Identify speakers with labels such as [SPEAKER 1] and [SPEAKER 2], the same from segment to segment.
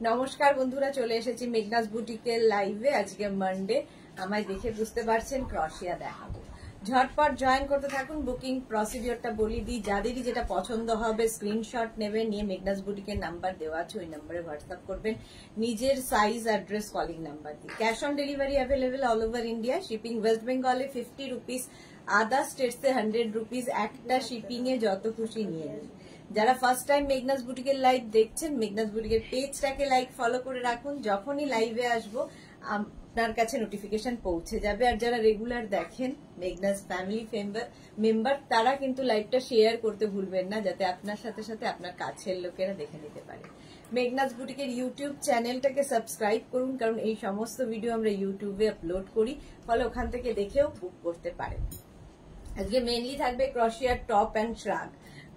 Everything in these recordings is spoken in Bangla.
[SPEAKER 1] নমস্কার বন্ধুরা, চলে এসেছি মেঘনাস বুটিকের লাইভে। আজকে মানডে, আমায় দেখে বুঝতে পারছেন ক্রশিয়া দেখাবো। ঝটপট জয়েন করতে থাকুন। বুকিং প্রসিডিওরটা বলি দিই, যাদেরই যেটা পছন্দ হবে স্ক্রিনশট নেবেন, নিয়ে মেঘনাস বুটিকের নাম্বার দেওয়া আছে, ওই নাম্বারে হোয়াটসঅ্যাপ করবেন নিজের সাইজ, অ্যাড্রেস, কলিং নাম্বার দিয়ে। Cash on delivery available all over India. Shipping West বেঙ্গলে 50 রুপিস, আদার স্টেটসে 100 রুপিস। একটা শিপিং এ যত খুশি নিয়ে নিন। যারা ফার্স্ট টাইম মেঘনাস বুটিকের লাইভ দেখছেন, মেঘনাস বুটিকের পেজটাকে লাইক ফলো করে রাখুন। যখনই লাইভে আসবো আপনার কাছে নোটিফিকেশন পৌঁছে যাবে। আর যারা রেগুলার দেখেন মেঘনাস ফ্যামিলি মেম্বার, তারা কিন্তু লাইভটা শেয়ার করতে ভুলবেন না, যাতে আপনার সাথে সাথে আপনার কাছের লোকেরা দেখে নিতে পারে। মেঘনাস বুটিকের ইউটিউব চ্যানেলটাকে সাবস্ক্রাইব করুন, কারণ এই সমস্ত ভিডিও আমরা ইউটিউবে আপলোড করি, ফলে ওখান থেকে দেখেও বুক করতে পারেন। আজকে মেইনলি থাকবে ক্রশিয়ার টপ অ্যান্ড শ্রাগ।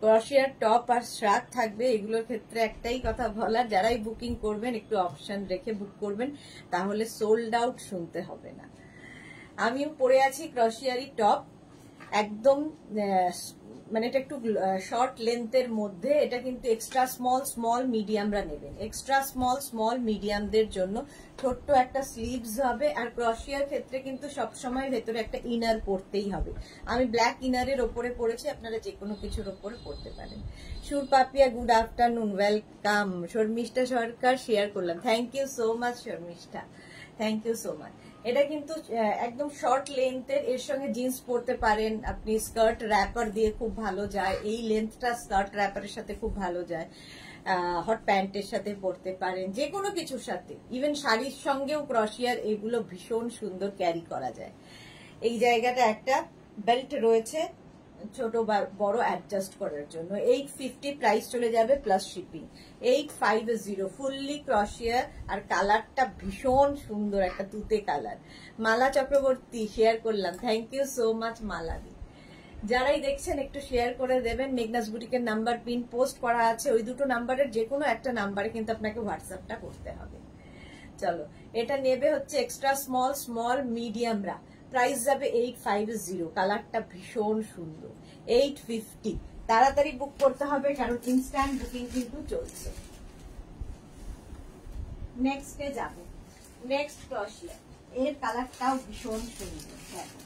[SPEAKER 1] ক্রশিয়ার টপ আর শ্রাগ থাকবে। এগুলোর ক্ষেত্রে একটাই কথা বলার, যারাই বুকিং করবেন একটু অপশন রেখে বুক করবেন, তাহলে সোল্ড আউট শুনতে হবে না। আমিও পরে আছি ক্রশিয়ারই টপ, একদম মানে এটা একটু শর্ট লেন্থের মধ্যে। এটা কিন্তু এক্সট্রা স্মল মিডিয়ামরা নেবেন। এক্সট্রা স্মল মিডিয়ামদের জন্য ছোট্ট একটা স্লিভস হবে। আর ক্রশিয়ার ক্ষেত্রে কিন্তু সবসময় ভেতরে একটা ইনার পরতেই হবে। আমি ব্ল্যাক ইনারের ওপরে পরেছি, আপনারা যে কোনো কিছুর ওপরে পরতে পারেন। Sur Papiya, good afternoon, welcome. Sharmistha Sarkar share করলাম, thank you so much Sharmistha, thank you so much. এটা কিন্তু একদম শর্ট লেন্থের, এর সঙ্গে জিন্স পরতে পারেন আপনি, স্কার্ট র্যাপার দিয়ে খুব ভালো যায়। এই লেন্থটা স্কার্ট র্যাপারের সাথে খুব ভালো যায়, হট প্যান্টের সাথে পরতে পারেন, যে কোনো কিছুর সাথে, ইভেন শাড়ির সঙ্গেও ক্রশিয়ার এগুলো ভীষণ সুন্দর ক্যারি করা যায়। এই জায়গাটা একটা বেল্ট রয়েছে ছোট বড় অ্যাডজাস্ট করার জন্য। 850 প্রাইস চলে যাবে প্লাস শিপিং। 850 ফুললি ক্রশিয়ার। আর কালারটা ভীষণ সুন্দর, একটা তুতে কালার। মালা চক্রবর্তী শেয়ার করলাম, থ্যাংক ইউ সো মাচ মালাদি। যারাই দেখছেন একটু শেয়ার করে দেবেন। মেঘনাস বুটিকের নাম্বার পিন পোস্ট করা আছে, ওই দুটো নাম্বারের যে কোনো একটা নাম্বারে কিন্তু আপনাকে হোয়াটসঅ্যাপটা করতে হবে। চলো, এটা নেবে হচ্ছে এক্সট্রা স্মল মিডিয়ামরা। প্রাইস যাবে 850। কালারটা ভীষণ সুন্দর। 850 তাড়াতাড়ি বুক করতে হবে, কারণ ইনস্ট্যান্ট বুকিং কিন্তু চলছে। নেক্সটে যাব, নেক্সট ক্রশিয়া। এর কালারটাও ভীষণ সুন্দর। দেখো,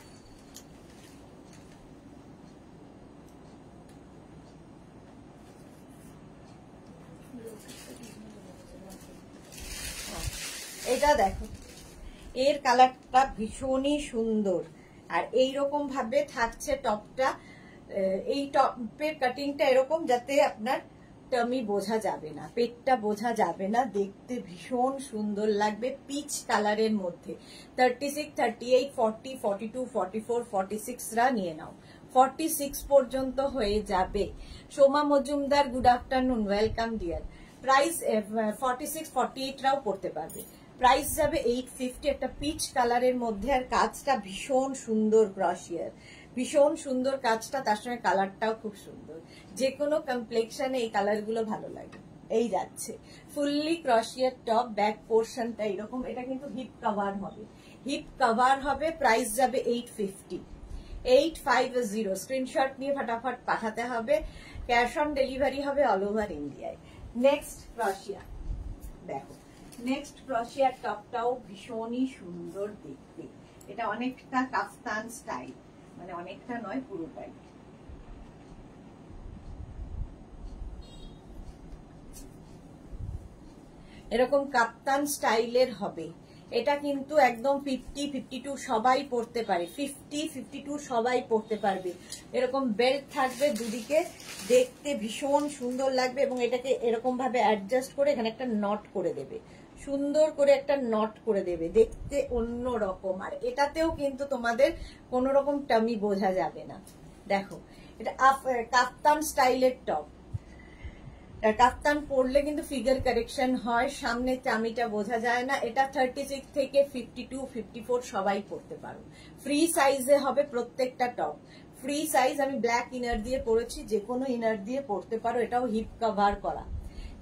[SPEAKER 1] এটা দেখো, এর কালারটা ভীষণই সুন্দর। আর এইরকম ভাবে থাকছে টপটা। এই টপের কাটিংটা এরকম, যাতে আপনার টামি বোঝা যাবে না, পেটটা বোঝা যাবে না, দেখতে ভীষণ সুন্দর লাগবে। পিচ কালারের মধ্যে 36, 38, 40, 42, 44, 46 রা নিয়ে নাও। 46 পর্যন্ত হয়ে যাবে। Soma Majumdar, good afternoon, welcome deer. Price 46, 48 রাও পড়তে পারবে। প্রাইস যাবে 850, একটা পিচ কালারের মধ্যে। আর কাজটা ভীষণ সুন্দর ক্রশিয়ার, ভীষণ সুন্দর কাজটা, তার সঙ্গে কালারটাও খুব সুন্দর। যে কোনো কমপ্লেক্সনে এই কালারগুলো ভালো লাগে। এই যাচ্ছে ফুললি ক্রশিয়ার টপ, ব্যাক পোর্শনটা এরকম। এটা কিন্তু হিপ কভার হবে, হিপ কভার হবে। প্রাইস যাবে 850। 850 স্ক্রিনশট নিয়ে ফটাফট পাঠাতে হবে। ক্যাশ অন ডেলিভারি হবে অল ওভার ইন্ডিয়ায়। নেক্সট ক্রশিয়া দেখো, নেক্সট ক্রশিয়ার টপটাও ভীষণই সুন্দর দেখতে। এটা অনেকটা কাফতান স্টাইল, মানে অনেকটা নয়, পুরোটাই। এরকম কাপ্তান স্টাইলের হবে। এটা কিন্তু একদম 50, 52 সবাই পরতে পারে। 50, 52 সবাই পরতে পারবে। এরকম বেল্ট থাকবে দুদিকে, দেখতে ভীষণ সুন্দর লাগবে। এবং এটাকে এরকম ভাবে অ্যাডজাস্ট করে এখানে একটা নট করে দেবে, সুন্দর করে একটা নট করে দেবে, দেখতে অন্য রকম। আর এটাতেও কিন্তু তোমাদের কোনো রকম টামি বোঝা যাবে না। দেখো, এটা কাফতান স্টাইলের টপ। কাফতান পরলে কিন্তু ফিগার কারেকশন হয়, সামনে টামিটা বোঝা যায় না। এটা 36 থেকে 52, 54 সবাই পরতে পারো। ফ্রি সাইজে হবে প্রত্যেকটা টপ, ফ্রি সাইজ। আমি ব্ল্যাক ইনার দিয়ে পরেছি, যে কোনো ইনার দিয়ে পরতে পারো। এটাও হিপ কভার করা,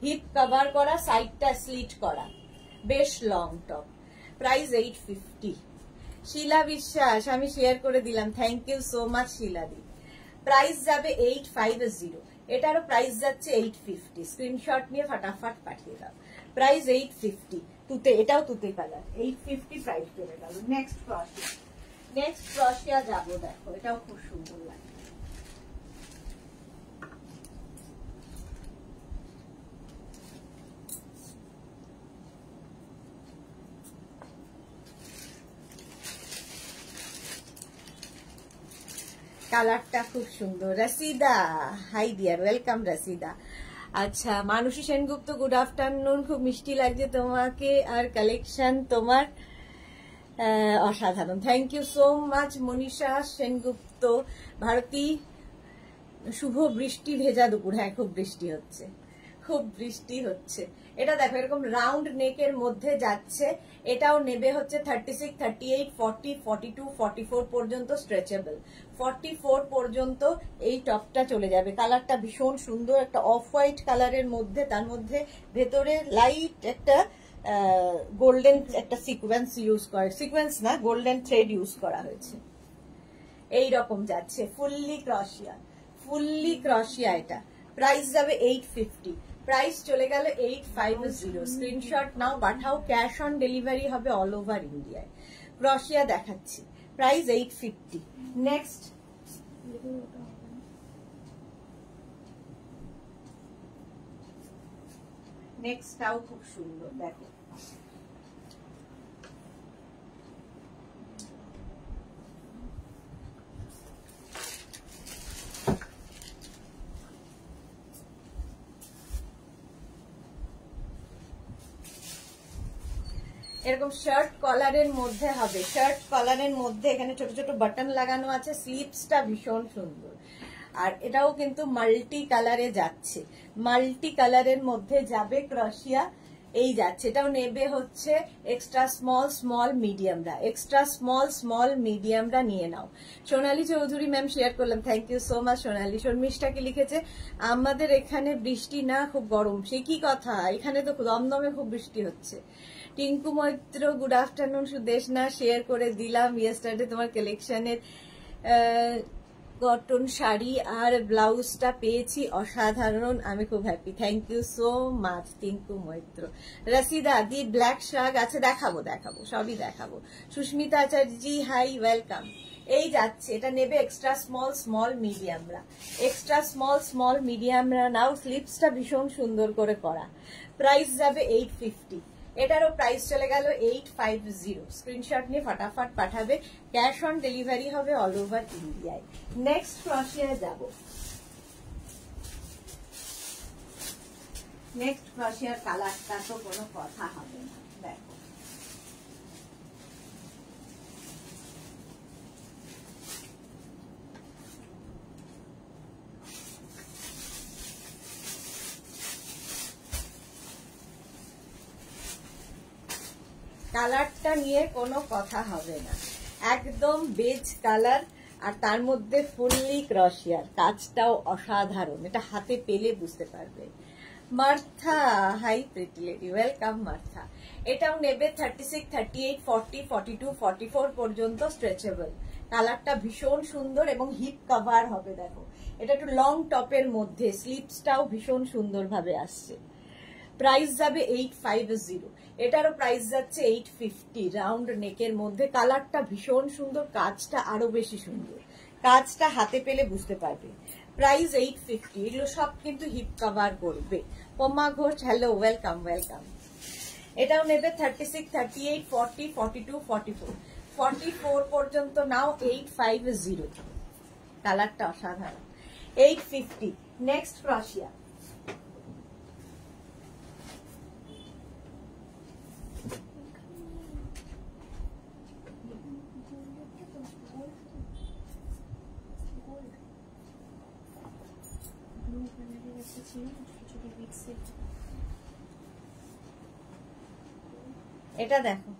[SPEAKER 1] হিপ কভার করা, সাইডটা স্লিট করা, বেশ লং টপ। প্রাইস 850। শিলা বিশ্বাস আমি শেয়ার করে দিলাম, থ্যাংক ইউ সো মাচ শিলাদি। প্রাইস যাবে 850। এটারও প্রাইস যাচ্ছে 850। স্ক্রিনশট নিয়ে ফাটাফাট পাঠিয়ে দাও। প্রাইস 850। তুতে, এটাও তুতে কালার, 850 প্রাইস চলে গেল। নেক্সট ক্রশিয়া, নেক্সট ক্রশিয়া যাবো, দেখো এটাও খুব সুন্দর লাগে। কালারটা খুব সুন্দর। রসিদা, হাই ডিয়ার, ওয়েলকাম রসিদা। আচ্ছা, মানসী সেনগুপ্ত, গুড আফটারনুন। খুব মিষ্টি লাগছে তোমাকে, আর কালেকশন তোমার অসাধারণ। Thank you so much Manisha Sengupta. Bharati, শুভ বৃষ্টি ভেজা দুপুর। হ্যাঁ, খুব বৃষ্টি হচ্ছে, খুব বৃষ্টি হচ্ছে। এটা দেখো এরকম রাউন্ড নেকের মধ্যে যাচ্ছে। এটাও নেবে হচ্ছে 36, 38, 40, 42, 44 পর্যন্ত স্ট্রেচেবল। 44 পর্যন্ত এই টপটা চলে যাবে। কালারটা ভীষণ সুন্দর, একটা অফ হোয়াইট কালারের মধ্যে, তার মধ্যে ভেতরে লাইট একটা গোল্ডেন একটা সিকোয়েন্স ইউজ করা, সিকোয়েন্স না, গোল্ডেন থ্রেড ইউজ করা হয়েছে। এই রকম যাচ্ছে ফুললি ক্রশিয়া, ফুললি ক্রশিয়া। এটা প্রাইস যাবে 850। প্রাইস চলে গেল 850। স্ক্রিনশট নাও, পাঠাও। ক্যাশ অন ডেলিভারি হবে অল ওভার ইন্ডিয়ায়। ক্রশিয়া দেখাচ্ছি, প্রাইস 850। নেক্সট, নেক্সটটাও খুব সুন্দর, দেখো এরকম শার্ট কলারের মধ্যে হবে। শার্ট কলারের মধ্যে এখানে ছোট ছোট বাটন লাগানো আছে। স্লিভসটা ভীষণ সুন্দর, আর এটাও কিন্তু মাল্টি কালারে যাচ্ছে। মাল্টি কালারের মধ্যে যাবে ক্রশিয়া, এই যাচ্ছে। এটাও নেবে হচ্ছে এক্সট্রা স্মল, স্মল, মিডিয়ামরা। এক্সট্রা স্মল, স্মল, মিডিয়ামরা নিয়ে নাও। সোনালী চৌধুরী ম্যাম শেয়ার করলাম, thank you so much Sonali. শর্মিষ্ঠাকে লিখেছে আমাদের এখানে বৃষ্টি না, খুব গরম। সে কি কথা, এখানে তো দমদমে খুব বৃষ্টি হচ্ছে। Tinku Maitra, good afternoon. সুদেশ না, শেয়ার করে দিলাম ইয়েস্টারডে তোমার কালেকশনের কটন শাড়ি আর ব্লাউজটা পেয়েছি, অসাধারণ, আমি খুব happy. Thank you so much Tinku Maitra. Rasida দি ব্ল্যাক শার্ট আছে, দেখাবো দেখাবো, সবই দেখাবো। Susmita Acharya, hi, welcome. এই যাচ্ছে, এটা নেবে এক্সট্রা স্মল, স্মল, মিডিয়ামরা। এক্সট্রা স্মল, স্মল, মিডিয়ামরা নাও। স্লিপসটা ভীষণ সুন্দর করে করা। প্রাইস যাবে 850। এটারও প্রাইস চলে গেল 850। স্ক্রিনশট নিয়ে ফাটাফাট পাঠাবে। ক্যাশ অন ডেলিভারি হবে অল ওভার ইন্ডিয়ায়। নেক্সট ক্রশিয়ায় যাব। নেক্সট ক্রশিয়ার কালারটা তো কোনো কথা হবে না, দেখো কালারটা নিয়ে কোনো কথা হবে না, একদম বেজ কালার, আর তার মধ্যে ফুললি ক্রশিয়ার। কাজটাও অসাধারণ, এটা হাতে পেলে বুঝতে পারবে। Martha, hi pretty lady, welcome Martha. এটাও নেবে 36, 38, 40, 42, 44 পর্যন্ত স্ট্রেচেবল। কালারটা ভীষণ সুন্দর এবং হিপ কভার হবে। দেখো এটা একটু লং টপের মধ্যে, স্লিপসটাও ভীষণ সুন্দর ভাবে আসছে। প্রাইস যাবে 850। এটারও প্রাইস যাচ্ছে 850। রাউন্ড নেকের মধ্যে, কালারটা ভীষণ সুন্দর, কাজটা আরো বেশি সুন্দর। কাজটা হাতে পেলে বুঝতে পারবে। প্রাইস 850। এগুলো সব কিন্তু হিপ কভার করবে। পমা ঘোষ, হ্যালো, ওয়েলকাম, ওয়েলকাম। এটাও নেবে 36, 38, 40, 42, 44। 44 পর্যন্ত নাও, 850। কালারটা অসাধারণ, 850। নেক্সট ক্রশিয়া। এটা দেখো,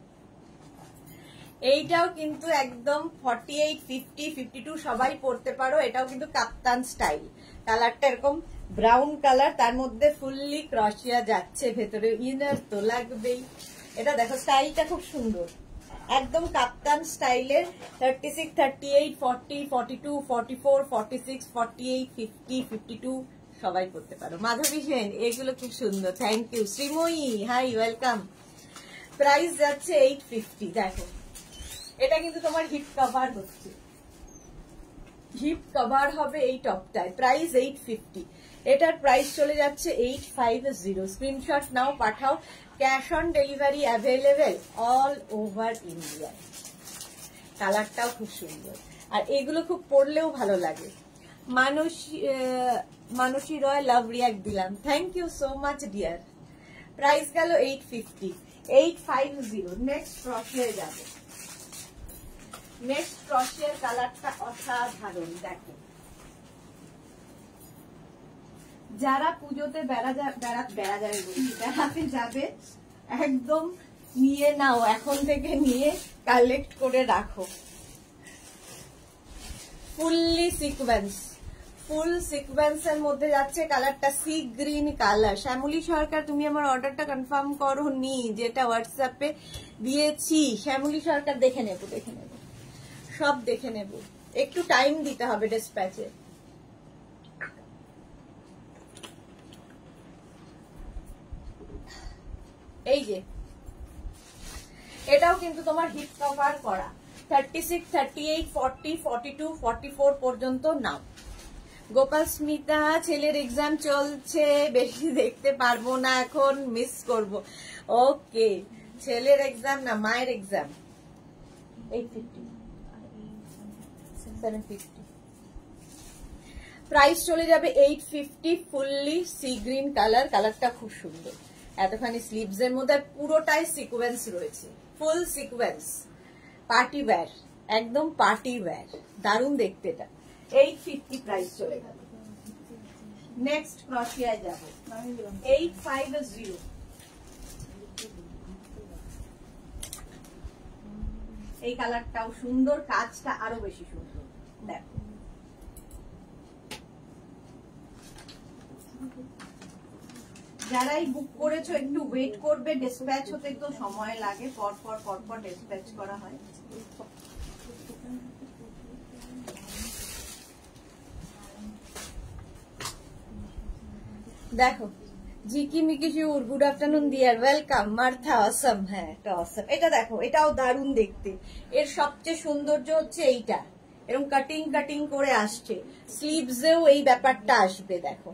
[SPEAKER 1] এইটাও কিন্তু একদম 48, 50, 52 সবাই পরতে পারো। এটাও কিন্তু কাপ্তান স্টাইল। কালারটা এরকম ব্রাউন কালার, তার মধ্যে ফুললি ক্রশিয়া যাচ্ছে। ভেতরে ইনার তো লাগবেই। এটা দেখো, স্টাইলটা খুব সুন্দর, একদম কাপ্তান স্টাইলের। 36, 38, 40, 42, 44, 46, 48, 50, 52 সবাই করতে পারো। মাধবী সেন, এগুলো খুব সুন্দর, thank you. Srimoyee, hi, welcome. Price যাচ্ছে 850। দেখো এটা কিন্তু তোমার হিপ কভার হচ্ছে, হিপ কভার হবে এই টপটায়। প্রাইস 850। এটার প্রাইস চলে যাচ্ছে 850। স্ক্রিনশট নাও, পাঠাও। Cash on delivery available all over India. কালারটাও খুব সুন্দর, আর এগুলো খুব পরলেও ভালো লাগে। মানসী রয়, লাভ রিয়াক্ট দিলাম, thank you so much dear. Price গেল 850, 850। নেক্সট ক্রসে যাবে। নেক্সট ক্রসের কালারটা অসাধারণ। দেখো যারা পুজোতে বেড়াতে যাবে একদম নিয়ে নাও, এখন থেকে নিয়ে কালেক্ট করে রাখো। ফুললি সিকোয়েন্স, ফুল সিকোয়েন্স এর মধ্যে যাচ্ছে। কালারটা সি গ্রিন কালার। শ্যামলী সরকার, তুমি আমার অর্ডারটা কনফার্ম করো নি, যেটা হোয়াটসঅ্যাপে দিয়েছি। শ্যামলী সরকার, দেখে নেব, সব দেখে নেব, একটু টাইম দিতে হবে ডিসপ্যাচে। এই যে এটাও কিন্তু তোমার হিপ কভার করা। 36, 38, 40, 42, 44 পর্যন্ত নাও। গোপাল স্মিতা, ছেলের এক্সাম চলছে, বেশি দেখতে পারবো না এখন, মিস করব। ওকে, ছেলের এক্সাম না, মায়ের এক্সাম। 850, 750। প্রাইস চলে যাবে 850। ফুললি সি গ্রিন কালার, কালারটা খুব সুন্দর। এতখানি স্লিভস এর মধ্যে পুরোটাই সিকোয়েন্স রয়েছে, ফুল সিকোয়েন্স। পার্টি ওয়্যার, একদম পার্টি ওয়্যার, দারুণ দেখতে। এটা 850 প্রাইস চলে গেল। নেক্সট ক্রসিয়ায় যাব, 850। এই কালারটাও সুন্দর, কাজটা আরো বেশি সুন্দর। দেখো যারাই বুক করেছো একটু ওয়েট করবে, ডিসপ্যাচ হতে তো সময় লাগে, পরপর ডিসপ্যাচ করা হয়। দেখো Jiki Miki sure, good afternoon dear, welcome. Martha, Assam, হ্যাঁ এটা অসম। এটা দেখো, এটাও দারুণ দেখতে। এর সবচেয়ে সৌন্দর্য হচ্ছে এইটা, এরকম কাটিং করে আসছে। স্লিভসেও এই ব্যাপারটা আসবে। দেখো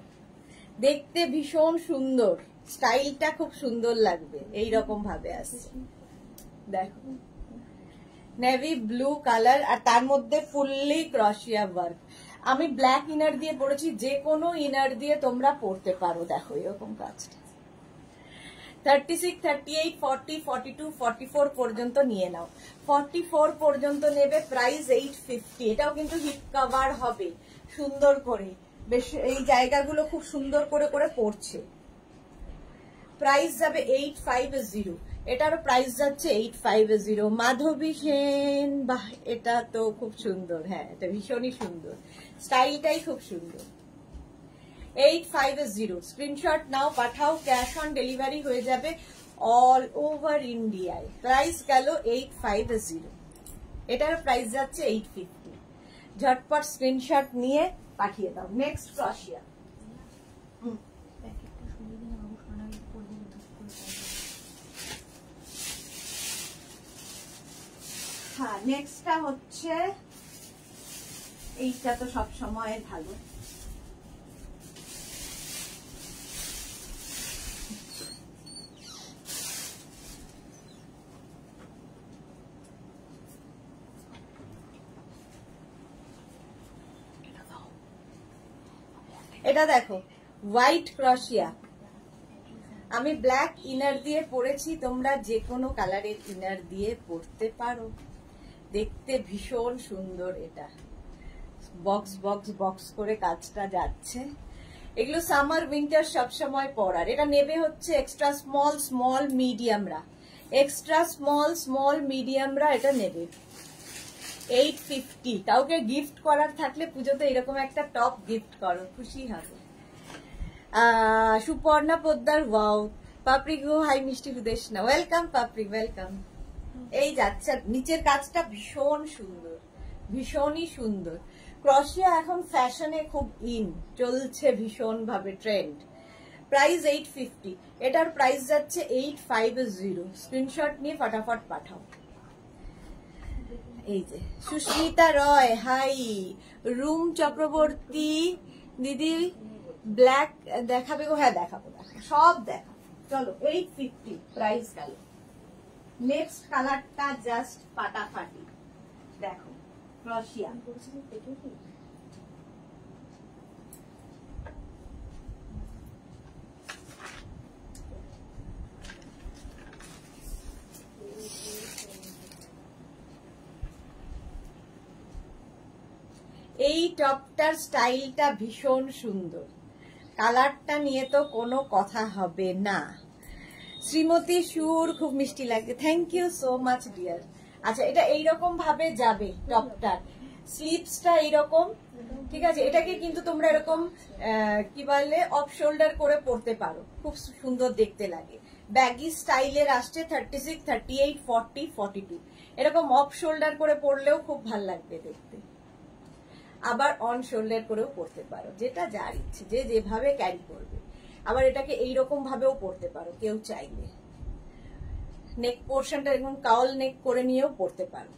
[SPEAKER 1] দেখতে ভীষণ সুন্দর, স্টাইলটা খুব সুন্দর লাগবে, এইরকম ভাবে আসছে। দেখো নেভি ব্লু কালার, আর তার মধ্যে ফুললি ক্রশিয়া ওয়ার্ক। আমি ব্ল্যাক ইনার দিয়ে পরেছি, যে কোনো ইনার দিয়ে তোমরা পরতে পারো। দেখো এরকম কাজটা। 36, 38, 40, 42, 44 পর্যন্ত নিয়ে নাও। 44 পর্যন্ত নেবে। প্রাইস 850। এটাও কিন্তু হিপ কভার হবে সুন্দর করে, বেশ এই জায়গাগুলো খুব সুন্দর করে পড়ছে। প্রাইস যাবে 850। এটারও প্রাইস যাচ্ছে 850। মাধবী সেন, বাহ এটা তো খুব সুন্দর, হ্যাঁ এটা ভীষণই সুন্দর, স্টাইলটাই খুব সুন্দর। 850। স্ক্রিনশট নাও, পাঠাও। ক্যাশ অন ডেলিভারি হয়ে যাবে অল ওভার ইন্ডিয়ায়। প্রাইস গেল 850। এটার প্রাইস যাচ্ছে 850। ঝটপট স্ক্রিনশট নিয়ে পাঠিয়ে দাও। নেক্সট ক্রশিয়া। হ্যাঁ নেক্সটটা হচ্ছে এইটা, তো সব সময় ভালো। এটা দেখো হোয়াইট ক্রশিয়া, আমি ব্ল্যাক ইনার দিয়ে পরেছি, তোমরা যে কোনো কালারের ইনার দিয়ে পরতে পারো। দেখতে ভীষণ সুন্দর। এটা বক্স করে কাজটা যাচ্ছে। এগুলো সামার উইন্টার সবসময় পরার। এটা নেবে হচ্ছে এক্সট্রা স্মল মিডিয়ামরা, এক্সট্রা স্মল মিডিয়ামরা এটা নেবে। 850। কাউকে গিফট করার থাকলে পুজোতে এরকম একটা টপ গিফট করো, খুশি হবে। সুপর্ণা পোদ্দার, ওয়াও। পাপড়ি গো, হাই মিষ্টি সুদেশনা, ওয়েলকাম পাপড়ি, ওয়েলকাম। এই যাচ্ছে, নিচের কাজটা ভীষণ সুন্দর, ভীষণই সুন্দর। ক্রশিয়া এখন ফ্যাশনে খুব ইন চলছে, ভীষণ ভাবে ট্রেন্ড। প্রাইস 850, এটার প্রাইস যাচ্ছে 850। স্ক্রিনশট নিয়ে ফটাফট পাঠাও। এই যে সুস্মিতা রয়, হাই। রুম চক্রবর্তী দিদি, ব্ল্যাক দেখাবে গো? হ্যাঁ দেখাবো, সব দেখাবো, চলো। 850 প্রাইস গেল। নেক্সট কালারটা জাস্ট ফাটাফাটি, দেখো ক্রশিয়া। এই টপটার স্টাইলটা ভীষণ সুন্দর, কালারটা নিয়ে তো কোনো কথা হবে না। শ্রীমতী সুর, খুব মিষ্টি লাগে, thank you so much dear. আচ্ছা, এটা এইরকম ভাবে যাবে টপটার, স্লিভসটা এইরকম, ঠিক আছে। এটাকে কিন্তু তোমরা এরকম কি বলে অফ শোল্ডার করে পরতে পারো, খুব সুন্দর দেখতে লাগে। ব্যাগি স্টাইলের আসছে 36, 38, 40, 42, এরকম অফ শোল্ডার করে পরলেও খুব ভাল লাগবে দেখতে। আবার অন শোল্ডার করেও পরতে পারো, যেটা যার ইচ্ছে, যে যেভাবে ক্যারি করবে। আবার এটাকে এইরকম ভাবেও পরতে পারো কেউ চাইলে, নেক পোর্শনটা এরকম কাউল নেক করে নিয়েও পরতে পারো।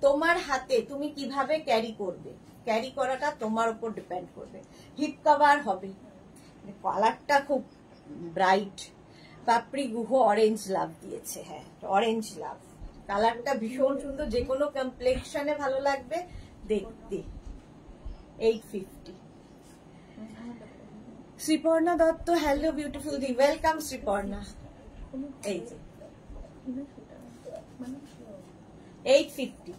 [SPEAKER 1] তোমার হাতে তুমি কিভাবে ক্যারি করবে, ক্যারি করাটা তোমার উপর ডিপেন্ড করবে। হিপ কভার হবে, কালারটা খুব ব্রাইট, পাপড়ি গুহ অরেঞ্জ লাভ দিয়েছে, হ্যাঁ অরেঞ্জ লাভ, কালারটা ভীষণ সুন্দর, যে কোনো কমপ্লেক্সনে ভালো লাগবে দেখতে। 850। শ্রীপর্ণা দত্ত, হ্যালো বিউটিফুল দি, ওয়েলকাম শ্রীপর্ণা। এই যে 850।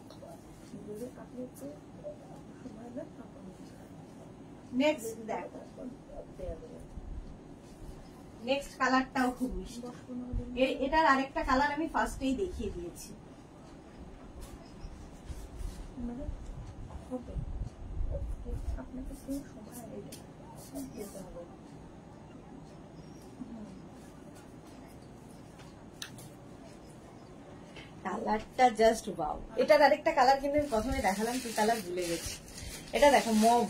[SPEAKER 1] নেক্সট দেখো, নেক্সট কালারটাও খুব মিষ্টি। এটার আরেকটা কালার আমি ফার্স্টেই দেখিয়ে দিয়েছি। কালারটা জাস্ট ওয়াও। এটার আরেকটা কালার কিন্তু প্রথমে দেখালাম, কি কালার ভুলে গেছি। এটা দেখো মভ,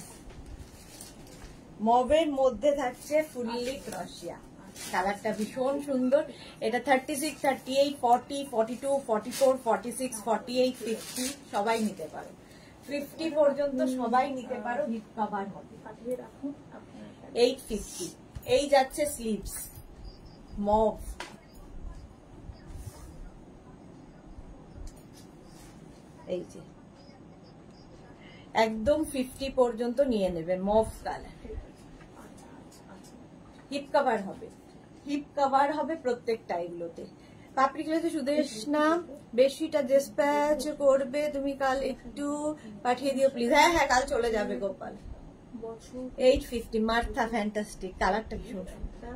[SPEAKER 1] মভের মধ্যে থাকছে ফুললি ক্রশিয়া, কালারটা ভীষণ সুন্দর। এটা 36, 38, 40, 42, 44, 46, 48, 50 সবাই নিতে পারো, 50 পর্যন্ত সবাই নিতে পারো। হিপ কভার হবে। 850। এই যাচ্ছে স্লিভস, মভ। এই যে একদম 50 পর্যন্ত নিয়ে নেবে, মভ কালার। হিপ কভার হবে, হিপ কভার হবে প্রত্যেকটা এগুলোতে। পাপড়িগুলোতে সুদেশনা, বেশিটা ডিসপ্যাচ করবে তুমি, কাল একটু পাঠিয়ে দিও প্লিজ। হ্যাঁ হ্যাঁ, কাল চলে যাবে গোপাল। 850। মার্থা, ফ্যান্টাস্টিক, কালারটা ভীষণ সুন্দর।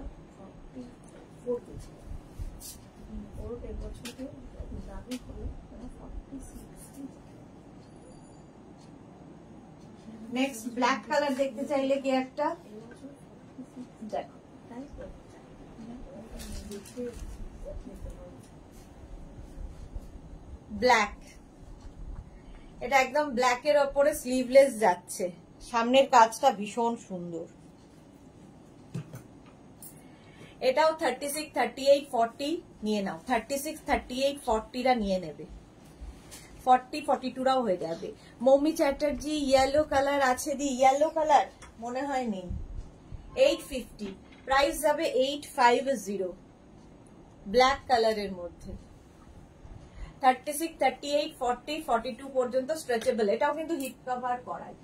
[SPEAKER 1] নেক্সট ব্ল্যাক কালার দেখতে চাইলে কি একটা দেখো, ব্ল্যাক, এটা একদম ব্ল্যাকের ওপরে স্লিভলেস যাচ্ছে, সামনের কাজটা ভীষণ সুন্দর। এটাও 36, 38, 40 নিয়ে নাও, 36, 38, 40রা নিয়ে নেবে, 40, 42রাও হয়ে যাবে। মৌমি চ্যাটার্জি, ইয়েলো কালার আছে দি, ইয়েলো কালার মনে হয় নেই। 850, প্রাইস যাবে 850, ব্ল্যাক কালারের মধ্যে। 36, 38, 40, 42 পর্যন্ত স্ট্রেচেবল, এটাও কিন্তু হিপ কভার করাই।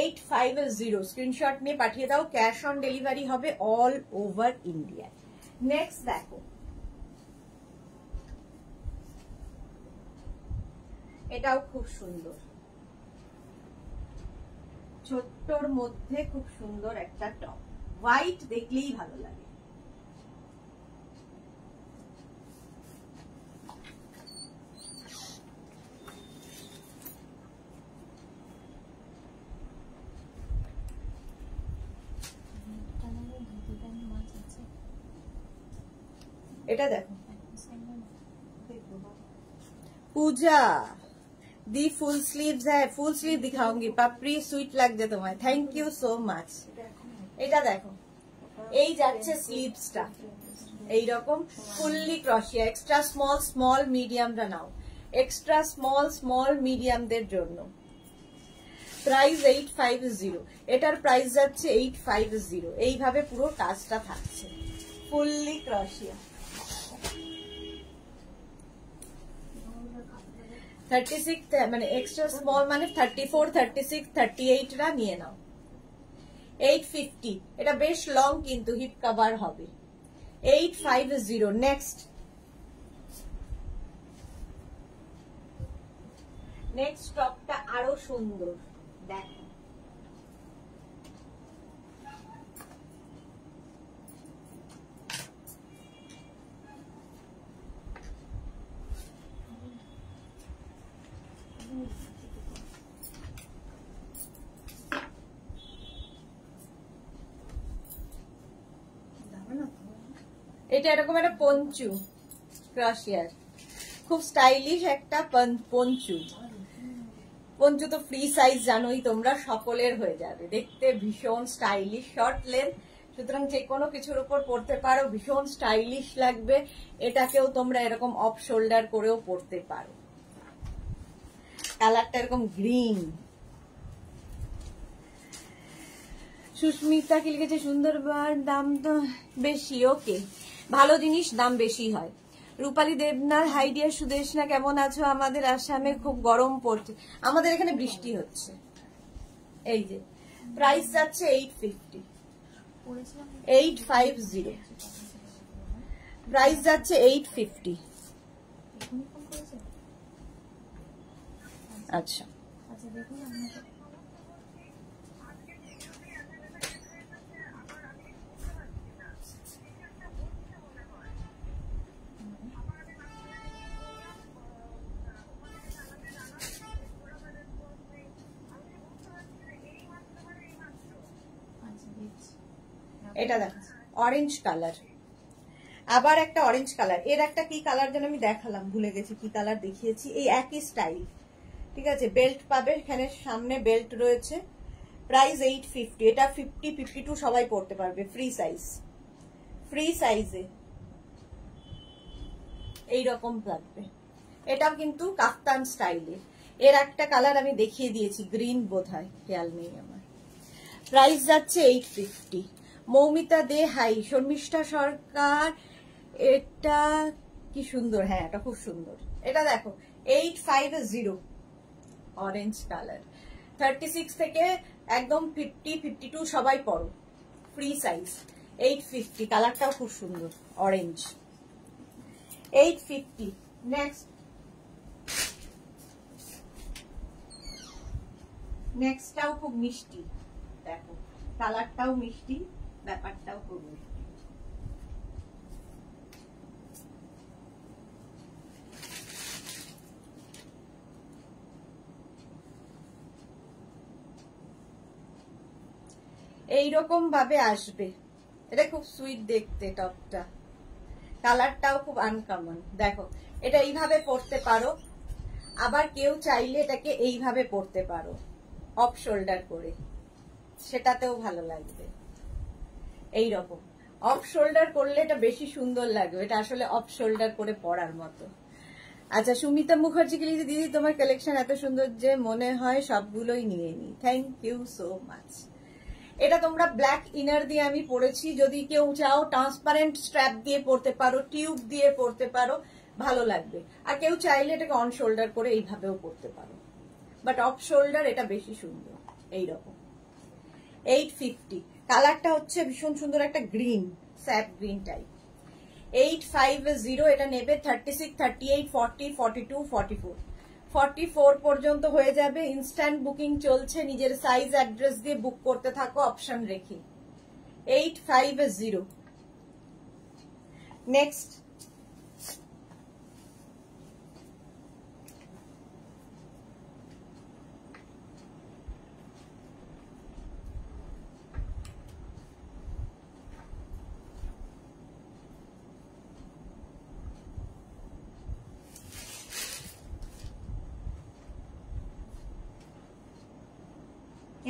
[SPEAKER 1] 850, স্ক্রিনশট নিয়ে পাঠিয়ে দাও, ক্যাশ অন ডেলিভারি হবে অল ওভার ইন্ডিয়া। নেক্সট দেখো, এটাও খুব সুন্দর, ছোট্টর মধ্যে খুব সুন্দর একটা টপ, হোয়াইট দেখলেই ভালো লাগে। এটা দেখো, পূজা दी फुल स्लीव्स है, फुल स्लीव दिखाऊंगी। पापड़ी सुइट লাগছে তোমায়, थैंक यू सो মাচ। এটা দেখো, এই যাচ্ছে স্লিভসটা এইরকম ফুললি ক্রশিয়া। এক্সট্রা স্মল স্মল মিডিয়ামরা নাও, এক্সট্রা স্মল স্মল মিডিয়ামদের জন্য। প্রাইস 850, এটার প্রাইস যাচ্ছে 850। এইভাবে পুরো কাজটা থাকছে ফুললি ক্রশিয়া। 36 মানে এক্সট্রা স্মল মানে 34, 36, 38 রা নিয়ে নাও। 850, এটা বেশ লং কিন্তু হিপ কভার হবে। 850। নেক্সট টপটা আরো সুন্দর দেখো, এটা এরকম একটা পঞ্চু ক্রশিয়ার, খুব স্টাইলিশ একটা পঞ্চু। পঞ্চু তো ফ্রি সাইজ জানোই তোমরা, সকলের হয়ে যাবে, দেখতে ভীষণ স্টাইলিশ, শর্ট লেন্থ, সুতরাং যে কোনো কিছুর উপর পরতে পারো, ভীষণ স্টাইলিশ লাগবে। এটাকেও তোমরা এরকম অফ শোল্ডার করেও পরতে পারো। কালারটা এরকম গ্রিন। সুস্মিতা কি লিখেছে, সুন্দরবার দাম তো বেশি। ওকে, ভালো জিনিস দাম বেশি হয়। রূপালী দেবনাথ, হাই ডিয়ার সুদেশনা, কেমন আছো? আমাদের আসামে খুব গরম পড়ছে, আমাদের এখানে বৃষ্টি হচ্ছে। এই যে প্রাইস যাচ্ছে 850, 850 প্রাইস যাচ্ছে 850। আচ্ছা এটা দেখো, অরেঞ্জ কালার, আবার একটা অরেঞ্জ কালার। এর একটা কি কালার যেন আমি দেখালাম, ভুলে গেছি কি কালার দেখিয়েছি। এই একই স্টাইল, ঠিক আছে। বেল্ট পাবে, এখানে সামনে বেল্ট রয়েছে। প্রাইস 850। এটা 50, 52 সবাই পরতে পারবে, ফ্রি সাইজ, ফ্রি সাইজে এইরকম লাগবে। এটাও কিন্তু কাফতান স্টাইলের। এর একটা কালার আমি দেখিয়ে দিয়েছি, গ্রিন বোধহয়, খেয়াল নেই আমার। প্রাইস যাচ্ছে 850। মৌমিতা দে হাই, শর্মিষ্ঠা সরকার, এটা কি সুন্দর, হ্যাঁ এটা খুব সুন্দর। এটা দেখো 850, অরেঞ্জ কালার, 36 থেকে একদম 50, 52 সবাই পরো, ফ্রি সাইজ। 850, কালারটাও খুব সুন্দর, অরেঞ্জ। 850। নেক্সটটাও খুব মিষ্টি, দেখো কালারটাও মিষ্টি, ব্যাপারটাও খুব মিষ্টি। এইরকম ভাবে আসবে, এটা খুব সুইট দেখতে টপটা, কালারটাও খুব আনকমন। দেখো এটা এইভাবে পরতে পারো, আবার কেউ চাইলে এটাকে এইভাবে পরতে পারো অফ শোল্ডার করে, সেটাতেও ভালো লাগবে। এইরকম অফ শোল্ডার করলে এটা বেশি সুন্দর লাগবে, এটা আসলে অফ শোল্ডার করে পরার মতো। আচ্ছা, সুমিতা মুখার্জি কি লিখেছে, দিদি তোমার কালেকশন এত সুন্দর যে মনে হয় সবগুলোই নিয়ে নি। Thank you so much. এটা তোমরা ব্ল্যাক ইনার দিয়ে আমি পরেছি, যদি কেউ চাও ট্রান্সপারেন্ট স্ট্র্যাপ দিয়ে পরতে পারো, টিউব দিয়ে পরতে পারো, ভালো লাগবে। আর কেউ চাইলে এটাকে অন শোল্ডার করে এইভাবেও পরতে পারো, বাট অফ শোল্ডার এটা বেশি সুন্দর। এইরকম 850, কালারটা হচ্ছে ভীষণ সুন্দর একটা গ্রিন, স্যাপ গ্রিন টাইপ। 850, এটা নেবে 36, 38, 40, 42, 44, 44 পর্যন্ত হয়ে যাবে। ইনস্ট্যান্ট বুকিং চলছে, নিজের সাইজ অ্যাড্রেস দিয়ে বুক করতে থাকো অপশন রেখে। 850। নেক্সট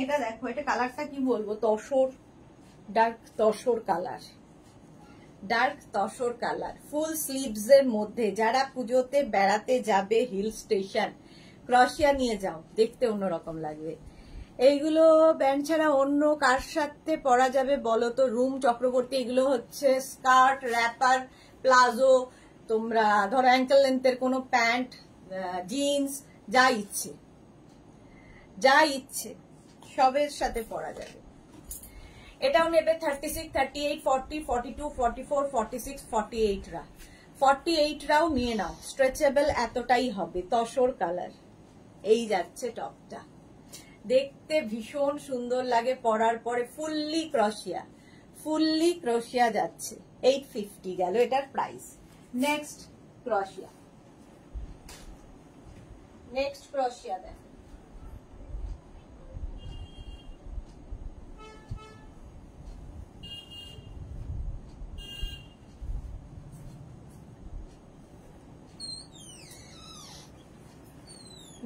[SPEAKER 1] এটা দেখো, এটা কালারটা কি বলবো, tussar, dark tussar colour, dark tussar colour, ফুল স্লিভস এর মধ্যে। যারা পুজোতে বেড়াতে যাবে হিল স্টেশন, ক্রশিয়া নিয়ে যাও, দেখতে অন্যরকম লাগবে। এইগুলো ব্যান্ড ছাড়া অন্য কার সাথে পরা যাবে বলো তো? রুম চক্রবর্তী, এগুলো হচ্ছে স্কার্ট, র্যাপার, প্লাজো, তোমরা ধরো অ্যাঙ্কেল লেন্থের কোনো প্যান্ট, জিন্স, যা ইচ্ছে যা ইচ্ছে সবের সাথে পরা যাবে। এটাও নেবে 36, 38, 40, 42, 44, 46, 48 রা, 48 রাও নিয়ে নাও, স্ট্রেচেবল এতটাই হবে। তসর কালার, এই যাচ্ছে টপটা, দেখতে ভীষণ সুন্দর লাগে পরার পরে। ফুললি ক্রশিয়া যাচ্ছে। 850 গেল এটার প্রাইস। নেক্সট ক্রশিয়া দেখ,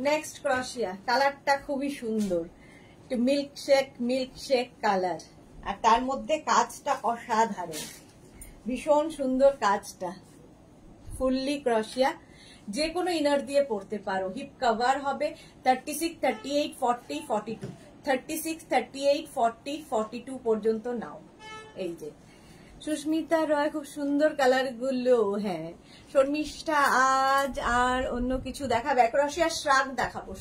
[SPEAKER 1] নেক্সট ক্রশিয়া। কালারটা খুবই সুন্দর, মিল্ক শেক কালার, আর তার মধ্যে কাজটা অসাধারণ, ভীষণ সুন্দর কাজটা। ফুললি ক্রশিয়া, যে কোনো ইনার দিয়ে পরতে পারো, হিপ কভার হবে। 36, 38, 40, 42, 36, 38, 40, 42 পর্যন্ত নাও। এই যে সুস্মিতা রয়, খুব সুন্দর কালার গুলো। হ্যাঁ, শর্মিষ্ঠা আজ আর অন্য কিছু দেখাবে? ক্রশিয়া শ্রাগ দেখাবো,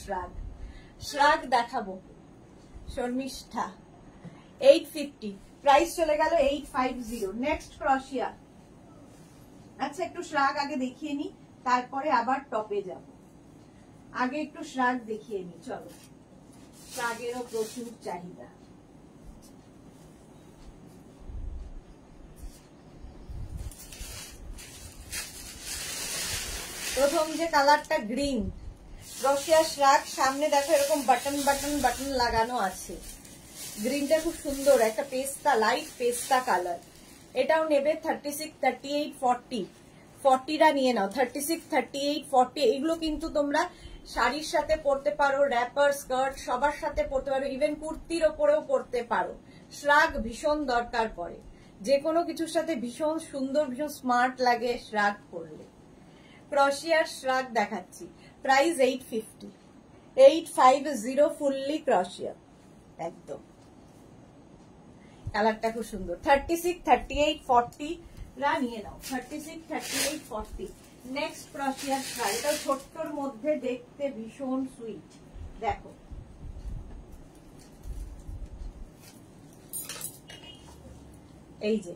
[SPEAKER 1] শ্রাগ দেখাবো শর্মিষ্ঠা। 850, প্রাইস চলে গেল 850। নেক্সট ক্রশিয়া। আচ্ছা, একটু শ্রাগ আগে দেখিয়ে নি, তারপরে আবার টপে যাব। আগে একটু শ্রাগ দেখিয়ে নি, চলো। শ্রাগেরও প্রচুর চাহিদা। প্রথম যে কালারটা গ্রিন, ক্রশিয়া শ্রাগ, সামনে দেখো এরকম বাটন লাগানো আছে। গ্রিনটা খুব সুন্দর, একটা পেস্তা, লাইট পেস্তা কালার। এটাও নেবে 36, 38, 40, 40 রা নিয়ে নাও। 36, 38, 40 এগুলো কিন্তু তোমরা শাড়ির সাথে পরতে পারো, র্যাপার, স্কার্ট, সবার সাথে পরতে পারো, ইভেন কুর্তির ওপরেও পরতে পারো। শ্রাগ ভীষণ দরকার পড়ে, যে কোনো কিছুর সাথে ভীষণ সুন্দর, ভীষণ স্মার্ট লাগে শ্রাগ পরলে। ক্রশিয়ার শ্রাগ দেখাচ্ছি, প্রাইস 850, 850, ফুললি ক্রশিয়া একদম। কালারটা খুব সুন্দর। 36, 38, 40 রা নিয়ে নাও। 36, 38, 40। নেক্সট ক্রশিয়ার শ্রাগ, এটা ছোট্টর মধ্যে দেখতে ভীষণ সুইট। দেখো, এই যে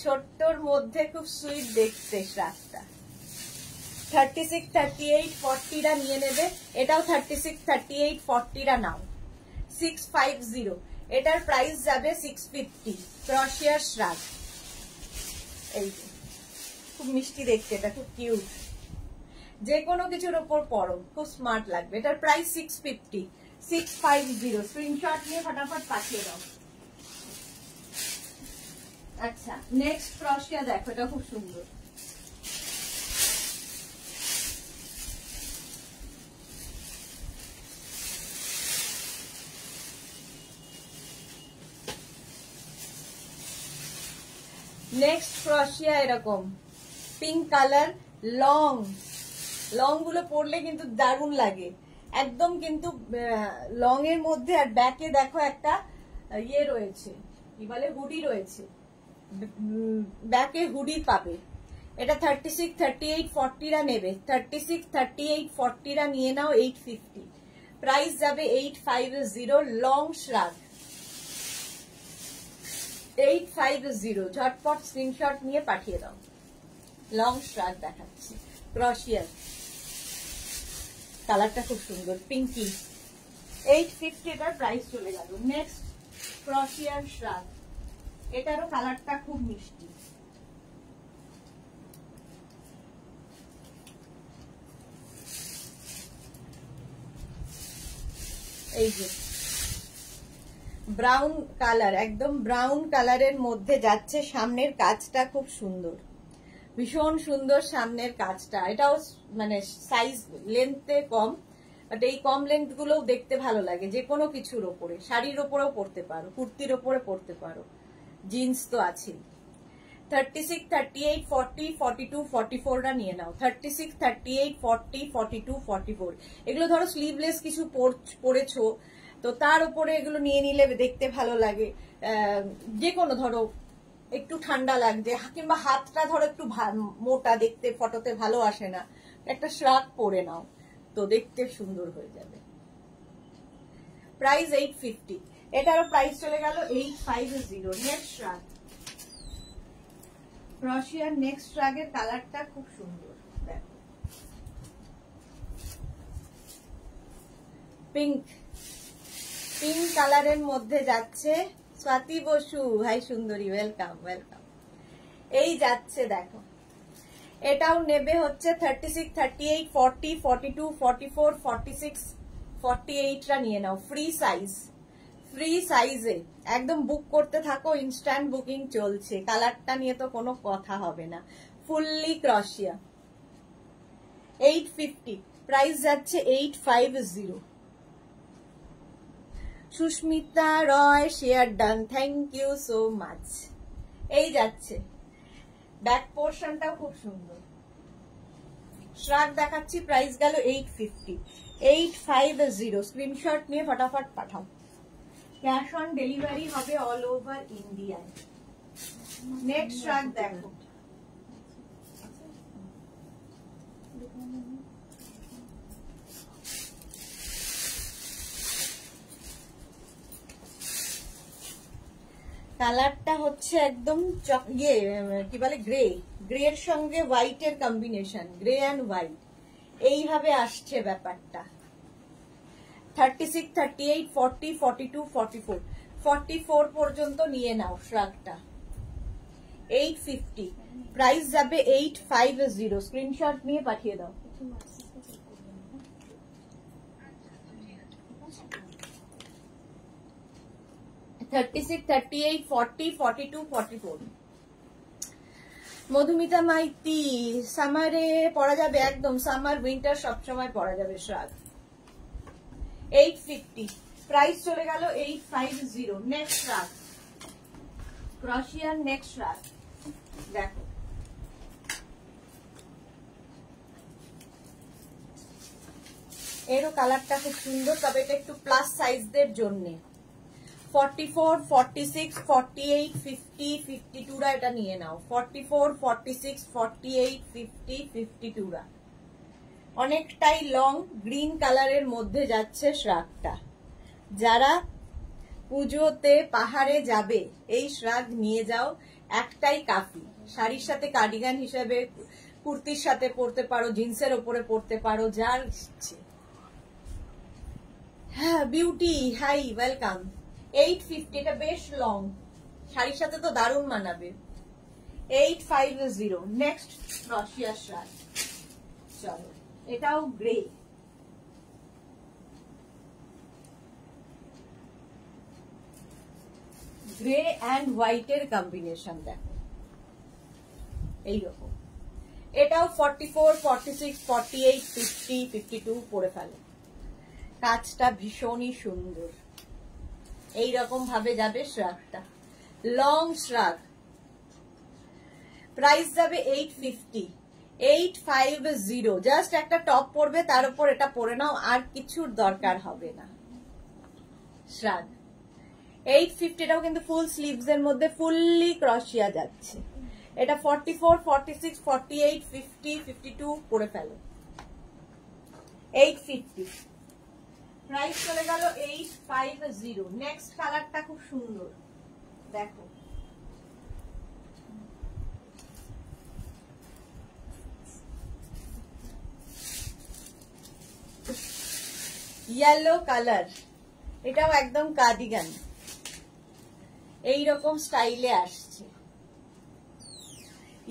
[SPEAKER 1] ছোট্টর মধ্যে খুব সুইট দেখতে শ্রাগটা। 36, 38, 40 রা নিয়ে নেবে। এটাও 36, 38, 40 রা নাও। 650, এটার প্রাইস যাবে 650। ক্রশিয়ার শ্রাগ, এই যে খুব মিষ্টি দেখতে, এটা খুব কিউট, যে কোনো কিছুর ওপর পরো খুব স্মার্ট লাগবে। এটার প্রাইস 650, 650। স্ক্রিনশট নিয়ে ফটাফট পাঠিয়ে দাও। আচ্ছা, নেক্সট ক্রশিয়া দেখো, এটা খুব সুন্দর। নেক্সট ক্রশিয়া এরকম পিঙ্ক কালার, লং গুলো পরলে কিন্তু দারুণ লাগে একদম। কিন্তু লং এর মধ্যে আর ব্যাকে দেখো একটা ইয়ে রয়েছে, কি বলে, হুডি রয়েছে, ব্যাকে হুডি পাবে। এটা 36, 38, 40 রা নেবে। 36, 38, 40 রা নিয়ে নাও। 850, প্রাইস যাবে 850। লং শ্রাগ 850, ঝটপট স্ক্রিনশট নিয়ে পাঠিয়ে দাও। লং শ্রাগ দেখাচ্ছি, ক্রশিয়ার, কালারটা খুব সুন্দর, পিঙ্কি। 850 এটার প্রাইস চলে গেল। নেক্সট ক্রশিয়ার শ্রাগ, এটারও কালারটা খুব মিষ্টি। এই যে ব্রাউন কালার, একদম ব্রাউন কালারের মধ্যে যাচ্ছে। সামনের কাজটা খুব সুন্দর, ভীষণ সুন্দর সামনের কাজটা। এটাও মানে সাইজ লেন্থে কম, বাট এই কম লেন্থ গুলোও দেখতে ভালো লাগে, যে কোনো কিছুর ওপরে, শাড়ির ওপরেও পরতে পারো, কুর্তির ওপরে পরতে পারো, জিন্স তো আছেই। 36, 38, 40, 42, 44টা নিয়ে নাও। 36, 38, 40, 42, 44 এগুলো ধরো স্লিভলেস কিছু পরেছো তো তার উপরে এগুলো নিয়ে নিলে দেখতে ভালো লাগে। যে কোনো ধরো একটু ঠান্ডা লাগছে কিংবা হাতটা ধরো একটু মোটা, দেখতে ফটোতে ভালো আসে না, একটা শ্রাগ পরে নাও তো দেখতে সুন্দর হয়ে যাবে। প্রাইস 850, এটারও প্রাইস চলে গেল 850। নেক্সট শ্রাগ, ক্রোশিয়ার নেক্সট শ্রাগের কালারটা খুব সুন্দর, দেখো পিঙ্ক কালারের মধ্যে যাচ্ছে। স্বাতি বসু, হাই সুন্দরী, ওয়েলকাম ওয়েলকাম। এই যাচ্ছে দেখো, এটাও নেবে হচ্ছে 36, 38, 40, 42, 44, 46, 48টা নিয়ে নাও। ফ্রি সাইজে একদম বুক করতে থাকো, ইনস্ট্যান্ট বুকিং চলছে। কালারটা নিয়ে তো কোনো কথা হবে না, ফুললি ক্রোশিয়া। 850, প্রাইস যাচ্ছে 850। Susmita Roy share done, thank you so much. এই যাচ্ছে, ব্যাক পোর্শনটাও খুব সুন্দর। শ্রাগ দেখাচ্ছি, প্রাইস গেল 850। 850, স্ক্রিনশট নিয়ে ফটাফট পাঠাও। ক্যাশ অন ডেলিভারি হবে অল ওভার ইন্ডিয়ায়। নেক্সট শ্রাগ দেখো, কালারটা হচ্ছে একদম কি বলে গ্রের সঙ্গে হোয়াইটের কম্বিনেশন, গ্রে অ্যান্ড হোয়াইট, এইভাবে আসছে ব্যাপারটা। 36, 38, 40, 42, 44, 44 পর্যন্ত নিয়ে নাও শ্রাগটা। 850, প্রাইস যাবে 850, স্ক্রিনশট নিয়ে পাঠিয়ে দাও। $36, 38, 40, 42, 44। মধুমিতা মাইতি, সামারে পরা যাবে, একদম সামার উইন্টার সবসময় পরা যাবে শ্রাগ। 850, প্রাইস চলে গেল 850। নেক্সট শ্রাগ, ক্রোশিয়ার নেক্সট শ্রাগ দেখো, এরও কালারটা খুব সুন্দর, তবে এটা একটু প্লাস সাইজদের জন্য। 44, 46, 48, 50, 52রা এটা নিয়ে নাও। 44, 46, 48, 50, 52রা অনেকটাই লং, গ্রিন কালারের মধ্যে যাচ্ছে শ্রাগটা। যারা পুজোতে পাহাড়ে যাবে এই শ্রাগ নিয়ে যাও, একটাই কাফি। শাড়ির সাথে কার্ডিগান হিসেবে, কুর্তির সাথে পরতে পারো, জিন্সের ওপরে পরতে পারো, যার ইচ্ছে। হ্যাঁ বিউটি, হাই ওয়েলকাম। 850, এটা বেশ লং, শাড়ির সাথে তো দারুণ মানাবে। 850। নেক্সট ক্রোশিয়া শ্রাগ, চলো এটাও গ্রে। গ্রে অ্যান্ড হোয়াইটের কম্বিনেশন দেখো, এইরকম। এটাও 44, 46, 48, 50, 52 পরে ফেলো। কাজটা ভীষণই সুন্দর, এইরকম ভাবে যাবে শ্রাগটা, লং শ্রাগ। প্রাইস যাবে 850। 850, জাস্ট একটা টপ পরবে, তার উপর এটা পরে নাও, আর কিছুর দরকার হবে না। শ্রাগ 850, এটাও কিন্তু ফুল স্লিভস এর মধ্যে ফুললি ক্রোশিয়া যাচ্ছে। এটা 44, 46, 48, 50, 52 পরে ফেলো। 850, প্রাইস চলে গেল 850। নেক্সট কালারটা খুব সুন্দর, দেখো ইয়েলো কালার, এটাও একদম কার্ডিগান, এইরকম স্টাইলে আসছে।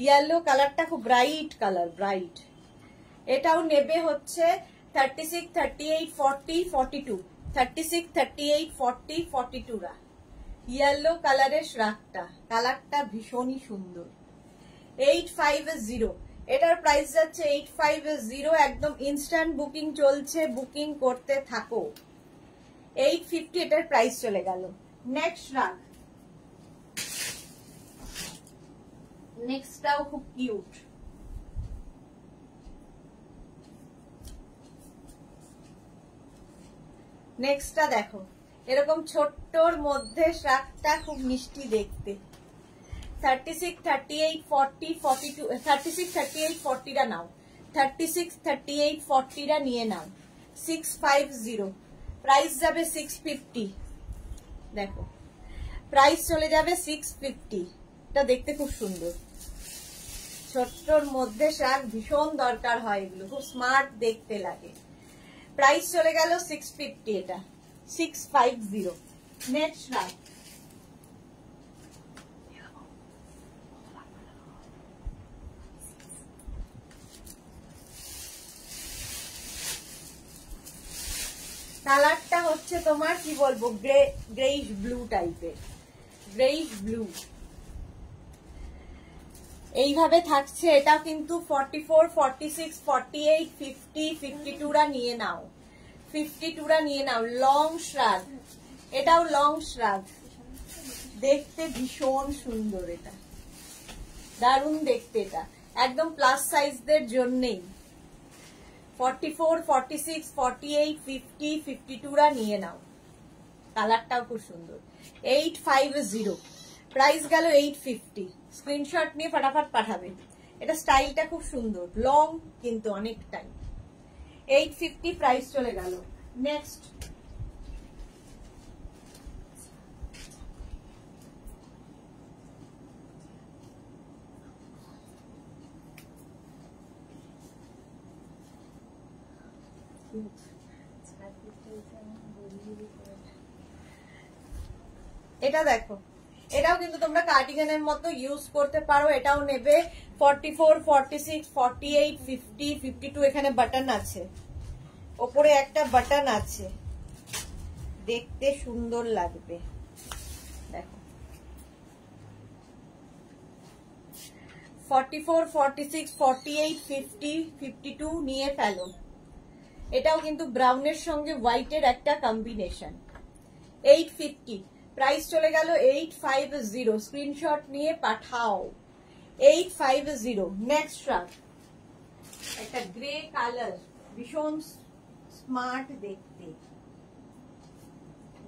[SPEAKER 1] ইয়েলো কালারটা খুব ব্রাইট কালার, ব্রাইট। এটাও নেবে হচ্ছে 36, 38, 40, 42, 36, 38, 40, 42রা। ইয়েলো কালারের শ্রাগটা, কালারটা ভীষণই সুন্দর। 850, এটার প্রাইস যাচ্ছে 850, একদম ইনস্ট্যান্ট বুকিং চলছে, বুকিং করতে থাকো। 850 এটার প্রাইস চলে গেল। নেক্সট রাগ, নেক্সটটাও খুব কিউট। নেক্সটটা দেখো, এরকম ছোট্টর মধ্যে শ্রাগটা খুব মিষ্টি দেখতে। 36, 38, 40, 42, 36, 38, 40টা নাও, 36, 38, 40টা নিয়ে নাও। 650, প্রাইস যাবে 650। দেখো প্রাইস চলে যাবে 650। এটা দেখতে খুব সুন্দর, ছোট্টর মধ্যে শ্রাগ ভীষণ দরকার হয়, এগুলো খুব স্মার্ট দেখতে লাগে। প্রাইস চলে গেল 650, এটা 650। নেক্সট শ্রাগ, কালারটা হচ্ছে তোমার কি বলবো, গ্রেইশ ব্লু টাইপের, গ্রেইশ ব্লু এইভাবে থাকছে। এটা কিন্তু 44, 46, 48, 50, 52রা নিয়ে নাও, 52রা নিয়ে নাও। লং শ্রাগ, এটাও লং শ্রাগ, দেখতে ভীষণ সুন্দর, এটা দারুণ দেখতে, এটা একদম প্লাস সাইজদের জন্যই। 44, 46, 48, 50, 52রা নিয়ে নাও, কালারটাও খুব সুন্দর। 850, প্রাইস গেল 850। স্ক্রিনশট নিয়ে ফটাফট পাঠাবে, এটা স্টাইলটা খুব সুন্দর, লং কিন্তু অনেকটাই। 850 প্রাইস চলে গেল। নেক্সট, এটা দেখো, এটাও কিন্তু তোমরা কার্ডিগানের মতো ইউজ করতে পারো। এটাও নেবে 44, 46, 48, 50, 52, এখানে বাটন আছে, ওপরে একটা বাটন আছে, দেখতে সুন্দর লাগবে। দেখো 44, 46, 48, 50, 52 নিয়ে ফেলো। এটাও কিন্তু ব্রাউনের সঙ্গে হোয়াইটের একটা কম্বিনেশন। 850, প্রাইস চলে গেল 850। স্ক্রিনশট নিয়ে পাঠাও, 850। নেক্সট শ্রাগ, একটা গ্রে কালার, ভীষণ স্মার্ট দেখতে,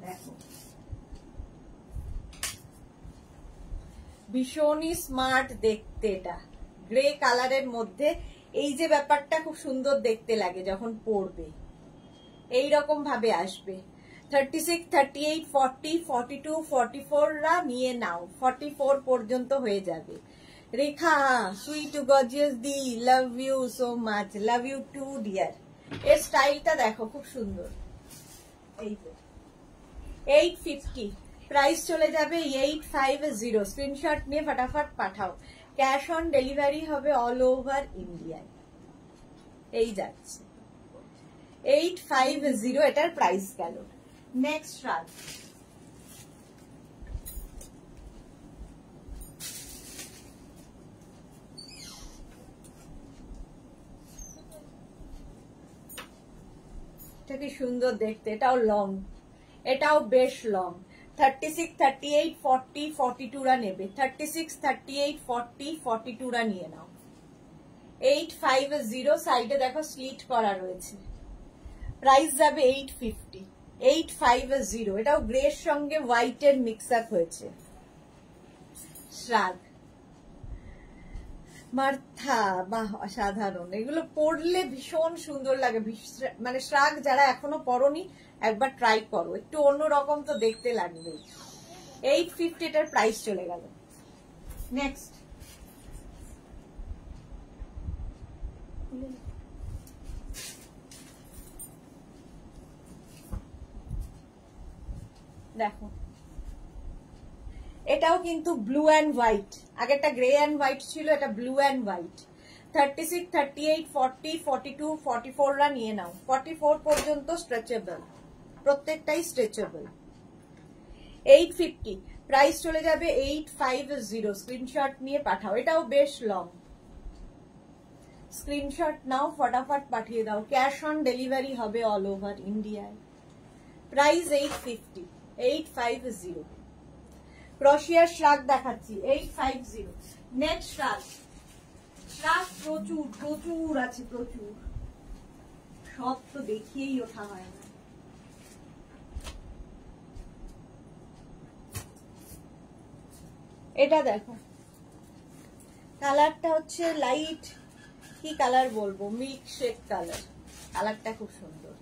[SPEAKER 1] দেখো ভীষণই স্মার্ট দেখতে, এটা গ্রে কালারের মধ্যে। এই যে ব্যাপারটা খুব সুন্দর দেখতে লাগে যখন পরবে, এইরকম ভাবে আসবে। 36, 38, 40, 42, 44রা নিয়ে নাও, 44 পর্যন্ত হয়ে যাবে। রেখা, সুইট গর্জিয়াস দি, love you so much, love you too dear. এর স্টাইলটা দেখো খুব সুন্দর। এই তো 850, প্রাইস চলে যাবে 850। স্ক্রিনশট নিয়ে ফটাফট পাঠাও, ক্যাশ অন ডেলিভারি হবে অল ওভার ইন্ডিয়ায়। এই যাচ্ছে 850, এটার প্রাইস গেল। নেক্সট শ্রাগ, এটা কি সুন্দর দেখতে, এটাও লং, এটাও বেশ লং। 36, 38, 40, 42রা নেবে, 36, 38, 40, 42রা নিয়ে নাও। 850, সাইডে দেখো স্লিট করা রয়েছে। প্রাইস যাবে 850, 850। এটাও গ্রের সঙ্গে হোয়াইটের মিক্স আপ হয়েছে। শ্রাগ, মার্থা, বাহ অসাধারণ, এগুলো পরলে ভীষণ সুন্দর লাগে। মানে শ্রাগ যারা এখনো পরনি একবার ট্রাই করো, একটু অন্যরকম তো দেখতে লাগবে। 850, এটার প্রাইস চলে গেল। নেক্সট, দেখো এটাও কিন্তু ব্লু অ্যান্ড হোয়াইট, আগেরটা গ্রে অ্যান্ড হোয়াইট ছিল, এটা ব্লু অ্যান্ড হোয়াইট। 36, 38, 40, 42, 44রা নিয়ে নাও, 44 পর্যন্ত স্ট্রেচেবল, প্রত্যেকটাই স্ট্রেচেবল। 850, প্রাইস চলে যাবে 850। স্ক্রিনশট নিয়ে পাঠাও, এটাও বেশ লং। স্ক্রিনশট নাও, ফটাফট পাঠিয়ে দাও। ক্যাশ অন ডেলিভারি হবে অল ওভার ইন্ডিয়ায়। প্রাইস 850, 850। ক্রোশিয়ার শ্রাগ দেখাচ্ছি 850। নেক্সট শ্রাগ, শ্রাগ প্রচুর প্রচুর আছে, প্রচুর। সব তো দেখিয়েই ওঠা হয় না। এটা দেখো, কালারটা হচ্ছে লাইট, কি কালার বলবো, মিল্ক শেক কালার। কালারটা খুব সুন্দর।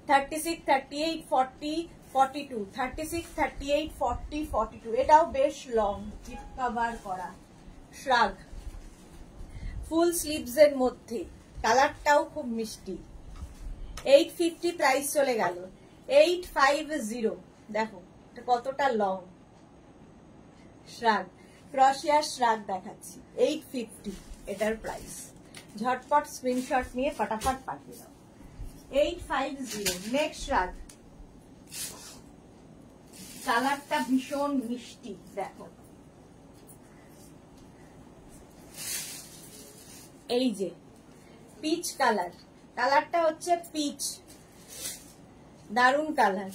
[SPEAKER 1] 36, 38, 40, 42, 36, 38, 40, 42। এটাও বেশ লং, জিপ কভার করা শ্রাগ, ফুল স্লিভস এর মধ্যে। কালারটাও খুব মিষ্টি। 850 প্রাইস চলে গেল। 850। দেখো এটা কতটা লং শ্রাগ, ক্রোশিয়ার শ্রাগ দেখাচ্ছি 850 এটার প্রাইস। ঝটপট স্ক্রিনশট নিয়ে ফটাফট পাঠিয়ে দাও। 850। নেক্সট শ্রাগ, কালারটা ভীষণ মিষ্টি। দেখো এই যে পিচ কালার, কালারটা হচ্ছে পিচ, দারুন কালার।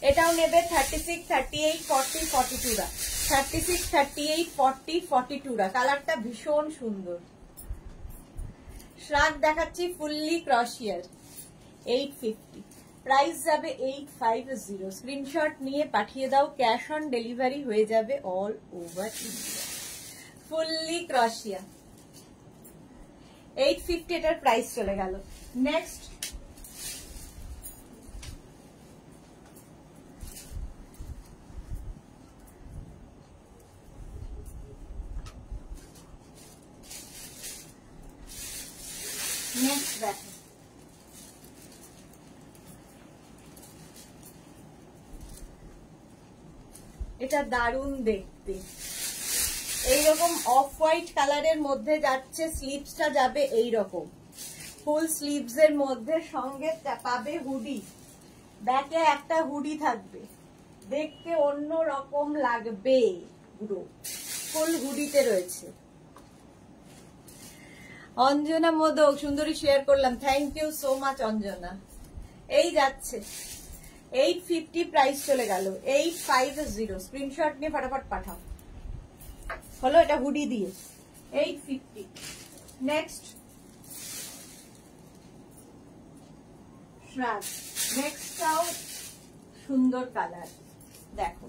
[SPEAKER 1] এটাও নেবে 36, 38, 40, 42 রা। 36, 38, 40, 42 রা। কালারটা ভীষণ সুন্দর। শ্রাগ দেখাচ্ছি ফুললি ক্রোশিয়ার 850। প্রাইস যাবে 850। স্ক্রিনশট নিয়ে পাঠিয়ে দাও। ক্যাশ অন ডেলিভারি হয়ে যাবে অল ওভার ইন্ডিয়া। ফুললি ক্রোশিয়া 850 এটার প্রাইস চলে গেল। নেক্সট দেখো, এটা দারুণ দেখতে। এইরকম অফ হোয়াইট কালারের মধ্যে যাচ্ছে, স্লিভসটা যাবে এইরকম ফুল স্লিভস এর মধ্যে, সঙ্গে পাবে হুডি, ব্যাকে একটা হুডি থাকবে, দেখতে অন্য রকম লাগবে। পুরো ফুল হুডিতে রয়েছে। অঞ্জনা মোদক সুন্দরী শেয়ার করলাম, thank you so much Anjana. এই যাচ্ছে 850 প্রাইস চলে গেল। 850 স্ক্রিনশট নিয়ে ফটাফট পাঠাও। হলো এটা হুডি দিয়ে 850। নেক্সট শ্রাগ, নেক্সটটাও সুন্দর কালার। দেখো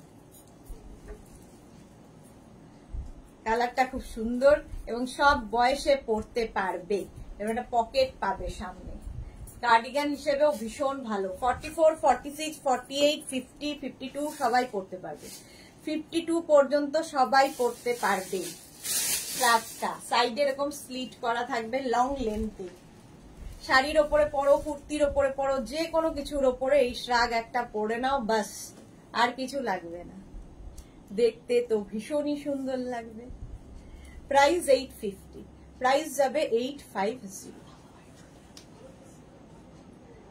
[SPEAKER 1] কালারটা খুব সুন্দর এবং সব বয়সে পরতে পারবে। এবং একটা পকেট পাবে সামনে, কার্ডিগান হিসেবেও ভীষণ ভালো। 44, 46, 48, 50, 52 সবাই পরতে পারবে। 52 পর্যন্ত সবাই পরতে পারবে। শ্রাগটা সাইডে এরকম স্লিট করা থাকবে লং লেন্থে। শাড়ির ওপরে পরো, কুর্তির ওপরে পরো, যে কোনো কিছুর ওপরে এই শ্রাগ একটা পরে নাও, বাস আর কিছু লাগবে না। দেখতে তো ভীষণই সুন্দর লাগবে। প্রাইস 850। প্রাইস যাবে 850।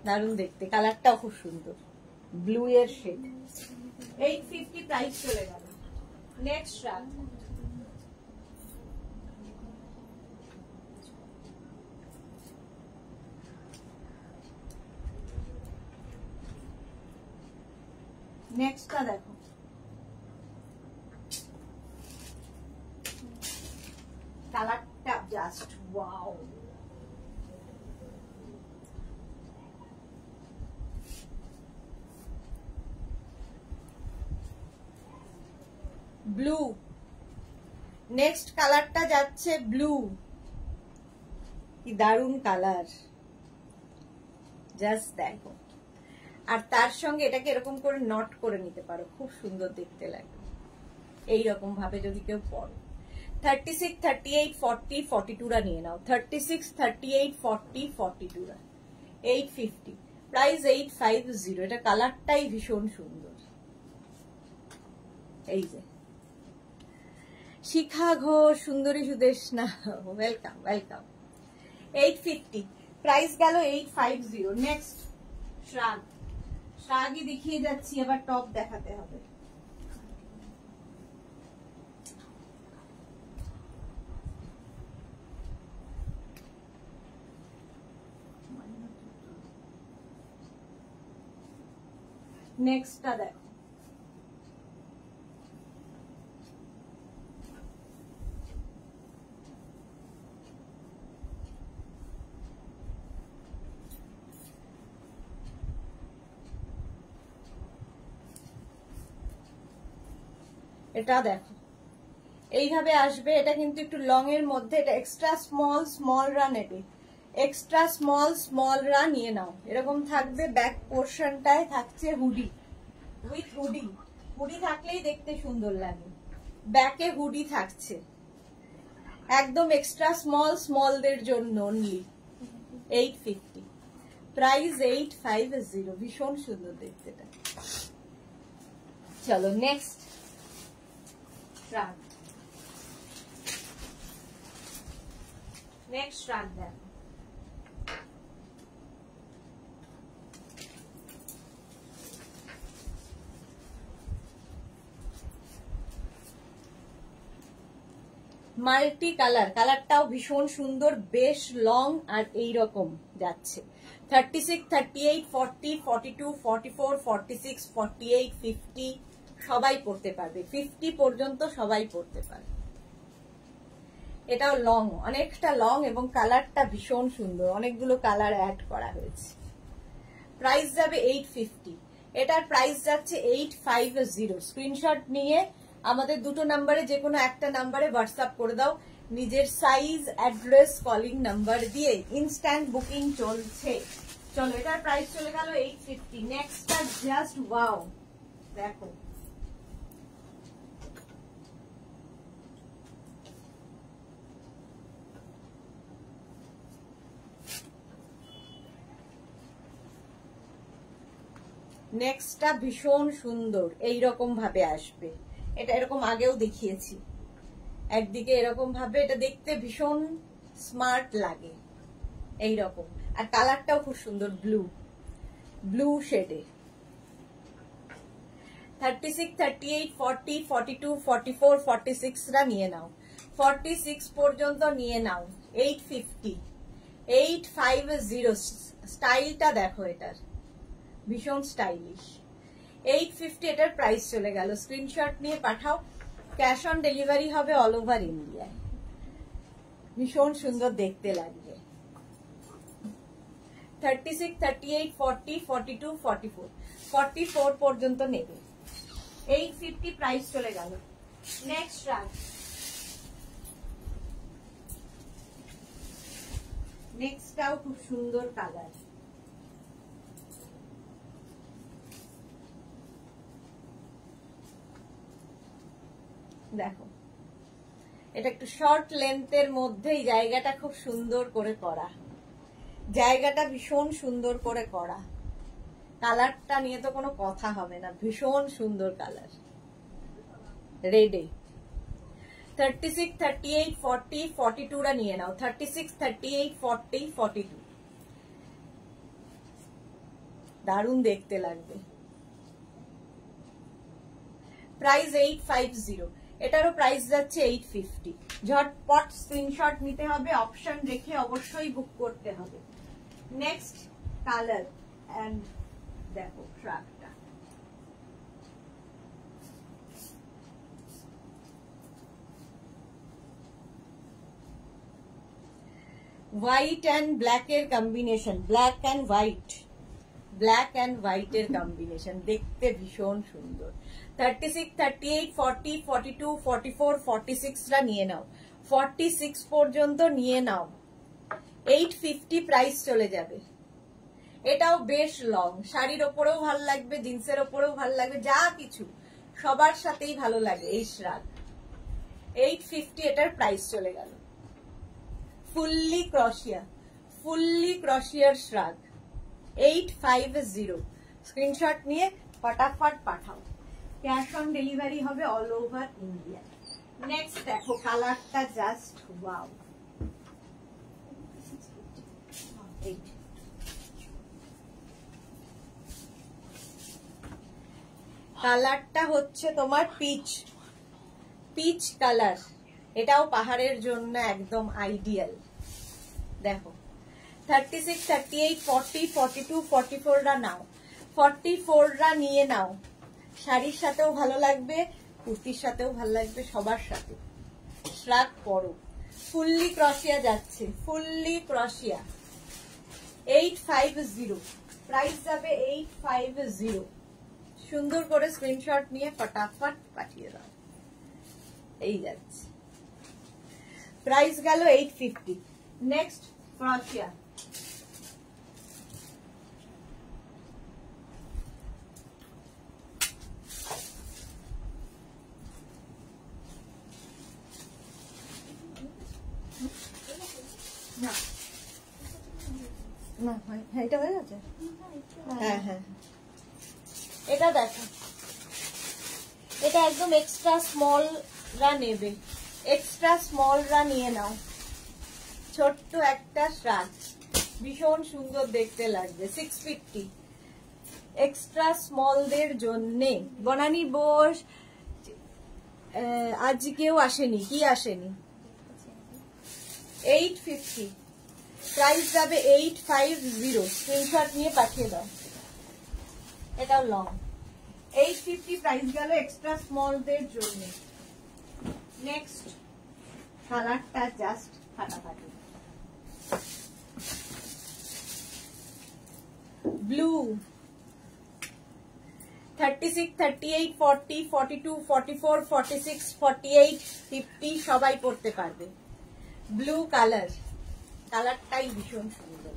[SPEAKER 1] দারুণ দেখতে, কালারটাও খুব সুন্দর, ব্লু এর শেড। 850 প্রাইস চলে গেল। নেক্সট শ্রাগ, নেক্সটটা দেখো, কালারটা জাস্ট ওয়াও। ব্লু, নেক্সট কালারটা যাচ্ছে ব্লু। কি দারুণ কালার, জাস্ট দেখো। আর তার সঙ্গে এটাকে এরকম করে নট করে নিতে পারো, খুব সুন্দর দেখতে লাগে এইরকম ভাবে যদি কেউ পরো। 36, 38, 40, 42 রা নিয়ে নাও। 36, 38, 40, 42 রা। 850 প্রাইস 850। এটা কালারটাই ভীষণ সুন্দর। এই যে শিখা ঘোষ, সুন্দরী সুদেশনা, ওয়েলকাম ওয়েলকাম। 850 প্রাইস গেল 850। নেক্সট শ্রাগ, শ্রাগই দেখিয়ে যাচ্ছি, আবার টপ দেখাতে হবে। নেক্সটটা দেখো, এটা দেখো এইভাবে আসবে। এটা কিন্তু একটু লং এর মধ্যে, এটা এক্সট্রা স্মলরা নেবে, এক্সট্রা স্মলরা নিয়ে নাও। এরকম থাকবে। ব্যাক পোর্শনটায় থাকছে হুডি উইথ হুডি, হুডি থাকলেই দেখতে সুন্দর লাগে। ব্যাকে হুডি থাকছে, একদম এক্সট্রা স্মলদের জন্য অনলি 850, প্রাইস 850। ভীষণ সুন্দর দেখতে এটা। চলো নেক্সট শ্রাগ, নেক্সট শ্রাগ দেখো। মাল্টি কালার, কালারটাও ভীষণ সুন্দর, বেশ লং আর এইরকম যাচ্ছে। 36, 38, 40, 42, 44, 46, 48, 50 সবাই পড়তে পারবে। 50 পর্যন্ত সবাই পড়তে পারবে। এটাও লং, অনেকটা লং এবং কালারটা ভীষণ সুন্দর, অনেকগুলো কালার অ্যাড করা হয়েছে। প্রাইস যাবে 850, এটার প্রাইস যাচ্ছে 850। স্ক্রিনশট নিয়ে আমাদের দুটো নাম্বারে যে কোনো একটা নাম্বারে হোয়াটসঅ্যাপ করে দাও, নিজের সাইজ, অ্যাড্রেস, কলিং নাম্বার দিয়ে। ইনস্ট্যান্ট বুকিং চলছে। চলো এটার প্রাইস চলে গেল 850। নেক্সটটা জাস্ট ওয়াও, দেখো নেক্সটটা ভীষণ সুন্দর, এইরকম ভাবে আসবে। এটা এরকম আগেও দেখিয়েছি, একদিকে এরকম ভাবে, এটা দেখতে ভীষণ স্মার্ট লাগে এইরকম। আর কালারটাও খুব সুন্দর, ব্লু শেডে। 36, 38, 40, 42, 44, 46রা নিয়ে নাও, 46 পর্যন্ত নিয়ে নাও। 850, 850। স্টাইলটা দেখো এটার, ভীষণ স্টাইলিশ। 850 এটার প্রাইস চলে গেল। স্ক্রিনশট নিয়ে পাঠাও, ক্যাশ অন ডেলিভারি হবে অল ওভার ইন্ডিয়ায়। ভীষণ সুন্দর দেখতে লাগবে। 36, 38, 40, 42, 44, 44 পর্যন্ত নেবে। 850 প্রাইস চলে গেল। নেক্সট রান, নেক্সটটাও খুব সুন্দর কালার। দেখো এটা একটু শর্ট লেন্থের মধ্যে, জায়গাটা খুব সুন্দর করে করা, জায়গাটা ভীষণ সুন্দর করে করা। কালারটা নিয়ে তো কোনো কথা হবে না, ভীষণ সুন্দর কালার, রেডে। 36, 38, 40, 42রা নিয়ে নাও। 36, 38, 40, 42 দারুণ দেখতে লাগবে। প্রাইস 850, এটারও প্রাইস যাচ্ছে 850। ঝটপট স্ক্রিনশট নিতে হবে, অপশন রেখে অবশ্যই বুক করতে হবে। নেক্সট কালার এন্ড দেখো ট্রাকটা, হোয়াইট অ্যান্ড ব্ল্যাক এর কম্বিনেশন, ব্ল্যাক অ্যান্ড হোয়াইটের কম্বিনেশন, দেখতে ভীষণ সুন্দর। 36, 38, 40, 42, 44, 46রা নিয়ে নাও। 46 পর্যন্ত নিয়ে নাও। 850 প্রাইস চলে যাবে। এটাও বেশ লং, শাড়ির ওপরেও ভালো লাগবে, জিন্সের ওপরেও ভালো লাগবে, যা কিছু সবার সাথেই ভালো লাগে এই শ্রাগ। 850 এটার প্রাইস চলে গেল। ফুললি ক্রশিয়ার শ্রাগ 850। স্ক্রিনশট নিয়ে ফটাফট পাঠাও, ক্যাশ অন ডেলিভারি হবে অল ওভার ইন্ডিয়া। নেক্সট দেখো কালারটা জাস্ট ওয়াও, কালারটা হচ্ছে তোমার পিচ কালার। এটাও পাহাড়ের জন্য একদম আইডিয়াল। দেখো 36, 38, 40, 42, 44রা নাও। 44রা নিয়ে নাও, শাড়ির সাথেও ভালো লাগবে, কুর্তির সাথেও ভালো লাগবে, সবার সাথে। শ্রাগ পরো, ফুললি ক্রসিয়া যাচ্ছে, ফুললি ক্রসিয়া। 850, প্রাইস যাবে 850। সুন্দর করে স্ক্রিনশট নিয়ে ফটাফট পাঠিয়ে দাও। এই যাচ্ছে, প্রাইস গেল 850। নেক্সট ক্রসিয়া। না না, হ্যাঁ এটা হয়ে গেছে। হ্যাঁ হ্যাঁ, এটা দেখো, এটা একদম এক্সট্রা স্মল রা নেবে, এক্সট্রা স্মল রা নিয়ে নাও। ছোট্ট একটা শ্রাগ, ভীষণ সুন্দর দেখতে লাগবে। 650 এক্সট্রা স্মলদের জন্যে। বনানী বোস আজ কেউ আসেনি, কি আসেনি? 850, প্রাইস যাবে 850। স্ক্রিনশট নিয়ে পাঠিয়ে দাও। এটাও লং। 850 প্রাইস গেল এক্সট্রা স্মলদের জন্য। নেক্সট কালারটা জাস্ট ফাটাফাটি, ব্লু। 36, 38, 40, 42, 44, 46, 48, 50 সবাই পড়তে পারবে। ব্লু কালার, কালারটাই ভীষণ সুন্দর।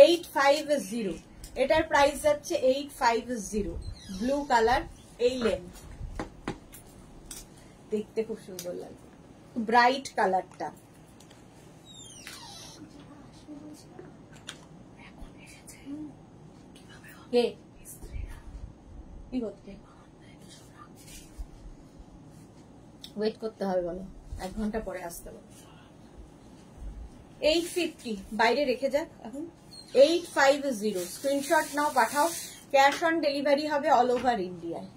[SPEAKER 1] 850, এটার প্রাইস যাচ্ছে 850। ব্লু কালার, এই লেন্থ, দেখতে খুব সুন্দর লাগবে, ব্রাইট কালারটা। কে কি করতে ওয়েট করতে হবে বলো, 1 ঘন্টা পরে আসতে হবে। 850 বাইরে রেখে যাক এখন। 850 স্ক্রিনশট নাও, পাঠাও। ক্যাশ অন ডেলিভারি হবে অল ওভার ইন্ডিয়ায়।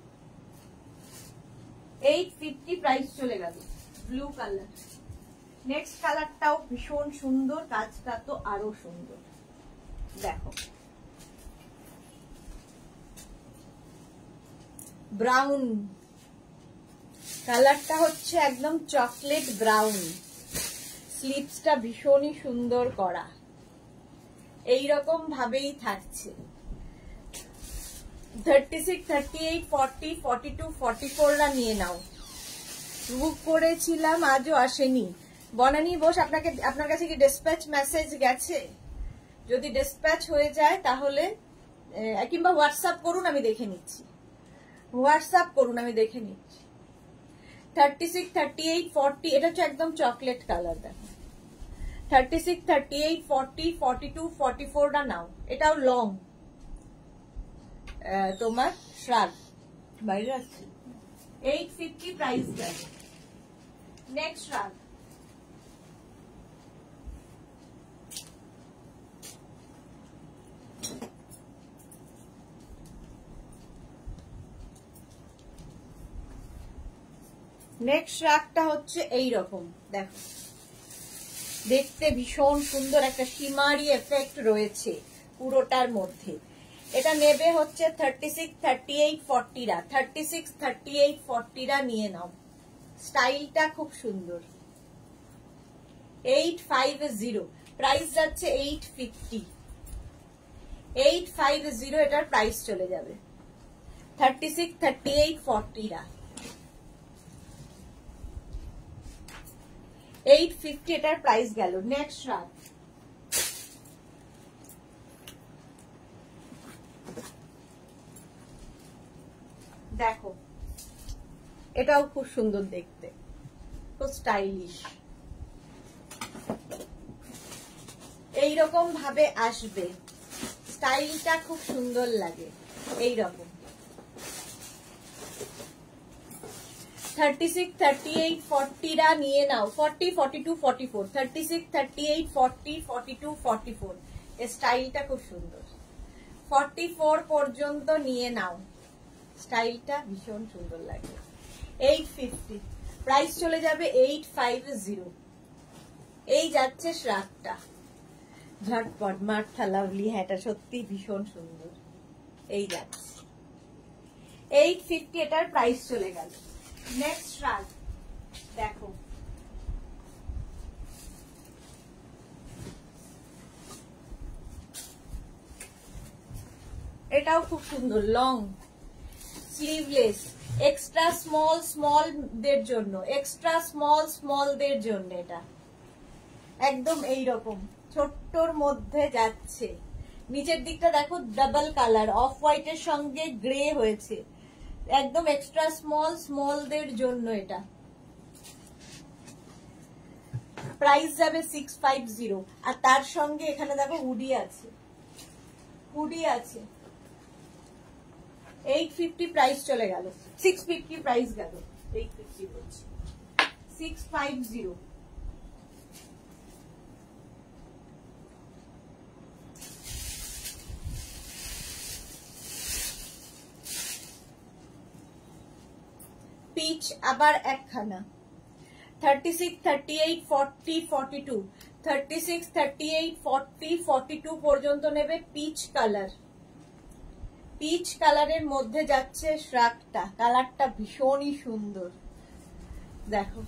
[SPEAKER 1] 850 প্রাইস চলে গেল। Blue colour. নেক্সট কালারটাও ভীষণ সুন্দর, কাজটা তো আরো সুন্দর। দেখো, ব্রাউন কালারটা হচ্ছে একদম চকলেট ব্রাউন। স্লিপসটা ভীষণই সুন্দর করা, এইরকম ভাবেই থাকছে। 36, 38, 40, 42, 44রা নিয়ে নাও। বুক করেছিলাম, আজও আসেনি। বনানী বোস, আপনার কাছে কি ডিসপ্যাচ মেসেজ গেছে? যদি ডিসপ্যাচ হয়ে যায় তাহলে কিংবা হোয়াটসঅ্যাপ করুন, আমি দেখে নিচ্ছি। হোয়াটসঅ্যাপ করুন, আমি দেখে নিচ্ছি। 36, 38, 40, এটা হচ্ছে একদম চকলেট কালার। দেখো, 36, 38, 40, 42, 44টা নাও। এটাও লং, তোমার শ্রাগ বাইরে আছে। 850 প্রাইস দেয়। নেক্সট শ্রাগ। নেক্সট শ্রাগটা হচ্ছে এইরকম, দেখো, দেখতে ভীষণ সুন্দর, একটা শিমারি এফেক্ট রয়েছে পুরোটার মধ্যে। এটা নেবে হচ্ছে 36, 38, 40রা। 36, 38, 40রা নিয়ে নাও। স্টাইলটা খুব সুন্দর। 850 প্রাইস যাচ্ছে 850। 850 এটার প্রাইস চলে যাবে। 36, 38, 40রা। 850 এটার প্রাইস গেল। নেক্সট শ্রাগ। দেখো, এটাও খুব সুন্দর দেখতে, খুব স্টাইলিশ। এইরকম ভাবে আসবে, স্টাইলটা খুব সুন্দর লাগে এইরকম। 36, 38, 40রা নিয়ে নাও। 40, 42, 44, 36, 38, 40, 42, 44 এর স্টাইলটা খুব সুন্দর। 44 পর্যন্ত নিয়ে নাও, স্টাইলটা ভীষণ সুন্দর লাগে। 850 প্রাইস চলে যাবে 850। এই যাচ্ছে শ্রাগটা, ঝটপট মার্থা লাভলি, হ্যাঁ এটা সত্যি ভীষণ সুন্দর। এই যাচ্ছে 850, এটার প্রাইস চলে গেল। নেক্সট শ্রাগ দেখো, এটাও খুব সুন্দর, লং স্লিভলেস, এক্সট্রা স্মল দের জন্য, এক্সট্রা স্মল দের জন্য এটা একদম এইরকম ছোট্টর মধ্যে যাচ্ছে। নিচের দিকটা দেখো ডাবল কালার, অফ হোয়াইটের সঙ্গে গ্রে হয়েছে, একদম এক্সট্রা স্মল দের জন্য এটা। প্রাইস যাবে 650, আর তার সঙ্গে এখানে দেখো হুডি আছে, হুডি আছে। 850 প্রাইস চলে গেল, 650 প্রাইস গেল, 850 বলছি, 650। পিচ আবার একখানা, 36, 38, 40, 42, 36, 38, 40, 42 পর্যন্ত নেবে। পিচ কালার, পিচ কালারের মধ্যে যাচ্ছে শ্রাগটা, কালারটা ভীষণই সুন্দর দেখো,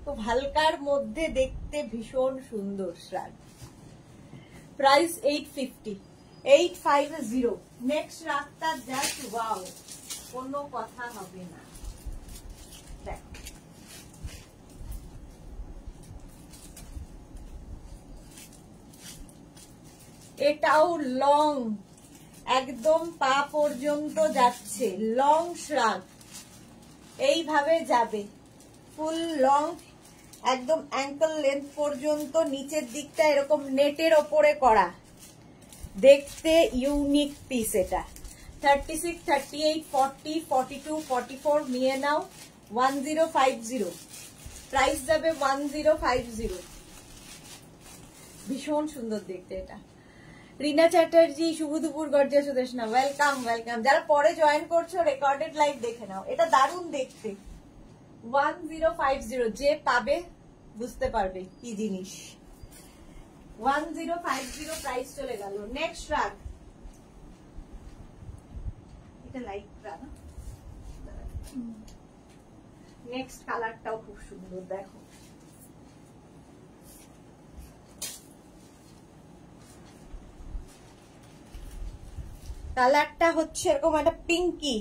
[SPEAKER 1] তো হালকার মধ্যে দেখতে ভীষণ সুন্দর শ্রাগ। প্রাইস 850, 850। নেক্সট শ্রাগটা জাস্ট ওয়াও, কোনো কথা হবে না। দেখো এটাও লং, একদম পা পর্যন্ত যাচ্ছে, লং শ্রাগ এইভাবে যাবে, ফুল লং একদম অ্যাঙ্কল লেন্থ পর্যন্ত, নিচের দিকটা এরকম নেটের ওপরে করা, দেখতে ইউনিক পিস এটা। 36, 38, 40, 42, 44 নিয়ে নাও। 1050 প্রাইস যাবে, 1050। ভীষণ সুন্দর দেখতে এটা। রিনা চ্যাটার্জি, শুভ দুপুর, গর্জিয়াস সুদেশনা, ওয়েলকাম ওয়েলকাম। যারা পরে জয়েন করছো রেকর্ডেড লাইভ দেখে নাও, এটা দারুণ দেখতে। 1050, যে পাবে বুঝতে পারবে কি জিনিস। 1050 প্রাইস চলে গেল। নেক্সট রাগ, এটা লাইট রাগ, নেক্সট কালারটাও খুব সুন্দর দেখো, কালারটা হচ্ছে এরকম একটা পিঙ্কি,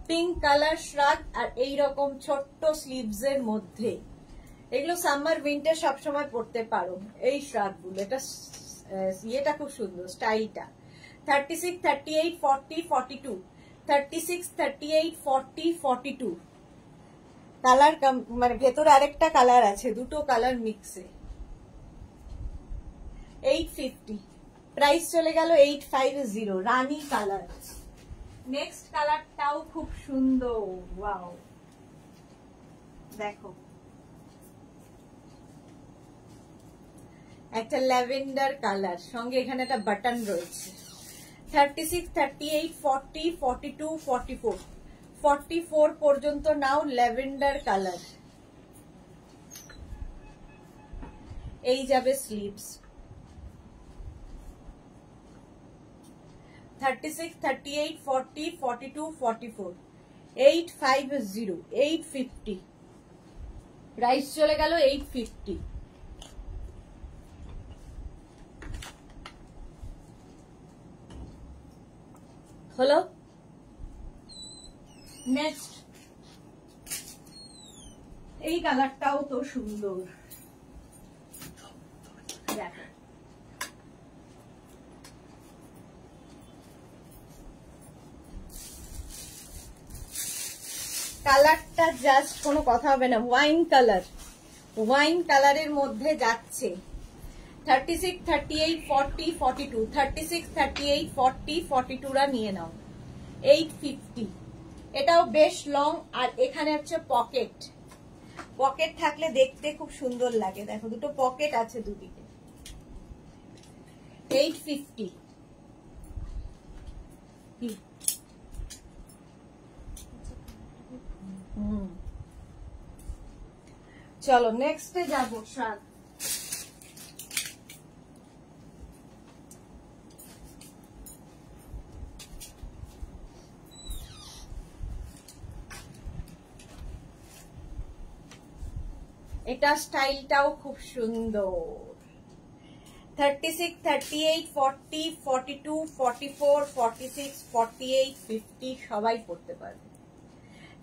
[SPEAKER 1] পিঙ্ক কালার শ্রাগ, আর এইরকম ছোট্ট স্লিভস এর মধ্যে। এগুলো সামার উইন্টার সবসময় পরতে পারো এই শ্রাগ গুলো। এটা ইয়েটা খুব সুন্দর, স্টাইলটা। 36, 38, 40, 42, 36, 38, 40, 42 কালার, মানে ভেতরে আরেকটা কালার আছে, দুটো কালার মিক্সে। 850 প্রাইস চলে গেল, 850। রানী কালার। নেক্সট কালারটাও খুব সুন্দর, ওয়াও দেখো, একটা ল্যাভেন্ডার কালার, সঙ্গে এখানে একটা বাটন রয়েছে। 36, 38, 40, 42, 44, 44 পর্যন্ত নাও, ল্যাভেন্ডার কালার। এই যাবে স্লিভস। 36, 38, 40, 42, 44, 850, 850 প্রাইস চলে গেল, 850। হলো। নেক্সট এই কালারটাও তো সুন্দর দেখো, কালারটা জাস্ট কোনো কথা হবে না, ওয়াইন কালার, ওয়াইন কালারের মধ্যে যাচ্ছে। 36, 38, 40, 42, 36, 38, 40, 42 রা নিয়ে নাও। 850 এটাও বেশ লং, আর এখানে হচ্ছে পকেট, পকেট থাকলে দেখতে খুব সুন্দর লাগে, দেখো দুটো পকেট আছে দুদিকে। 850। চলো নেক্সটে যাবো। শাক এটা স্টাইলটাও খুব সুন্দর। 36, 38, 40, 42, 44, 46, 48, 50 সবাই পড়তে পারবে।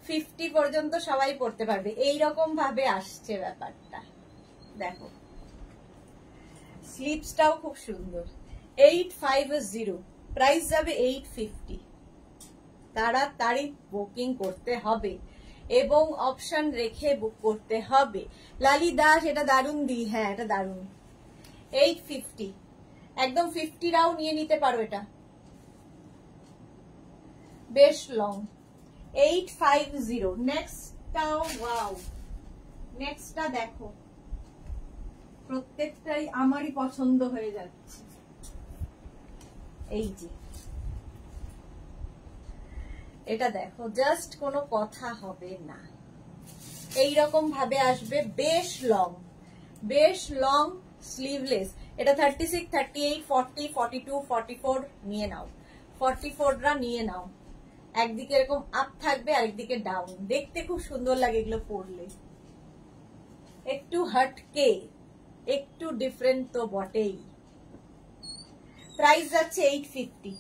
[SPEAKER 1] 50 পর্যন্ত সবাই পড়তে পারবে। এইরকম ভাবে আসছে ব্যাপারটা, দেখো স্লিপসটাও খুব সুন্দর। 850, প্রাইস যাবে 850। তাড়াতাড়ি বুকিং করতে হবে এবং অপশন রেখে বুক করতে হবে। লালি দাস, এটা দারুণ দি, হ্যাঁ এটা দারুণ। 850, একদম 50 রাও নিয়ে নিতে পারো, এটা বেশ লং। 850। নেক্সটটাও ওয়াও, নেক্সটটা দেখো, প্রত্যেকটাই আমারই পছন্দ হয়ে যাচ্ছে। এই যে এটা দেখো, জাস্ট কোনো কথা হবে না, এইরকম ভাবে আসবে, বেশ লং, বেশ লং, স্লিভলেস। এটা 36, 38, 40, 42, 44 নিয়ে নাও, 44 রা নিয়ে নাও। একদিকে এরকম আপ থাকবে, আরেকদিকে ডাউন, দেখতে খুব সুন্দর লাগে এগুলো পরলে। একটু হটকে, একটু ডিফারেন্ট তো বটেই। প্রাইস যাচ্ছে 850,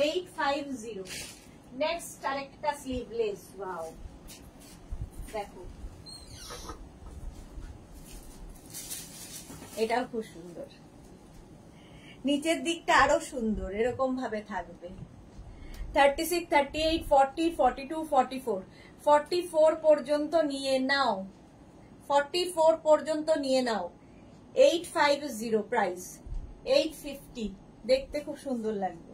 [SPEAKER 1] 850। নেক্সট আরেকটা স্লিভলেস, ওয়াও দেখো, এটাও খুব সুন্দর। নিচের দিকটা আরো সুন্দর, এরকম ভাবে থাকবে। 36, 38, 40, 42, 44, 44 পর্যন্ত নিয়ে নাও, 44 পর্যন্ত নিয়ে নাও। 850 প্রাইস, 850, দেখতে খুব সুন্দর লাগবে।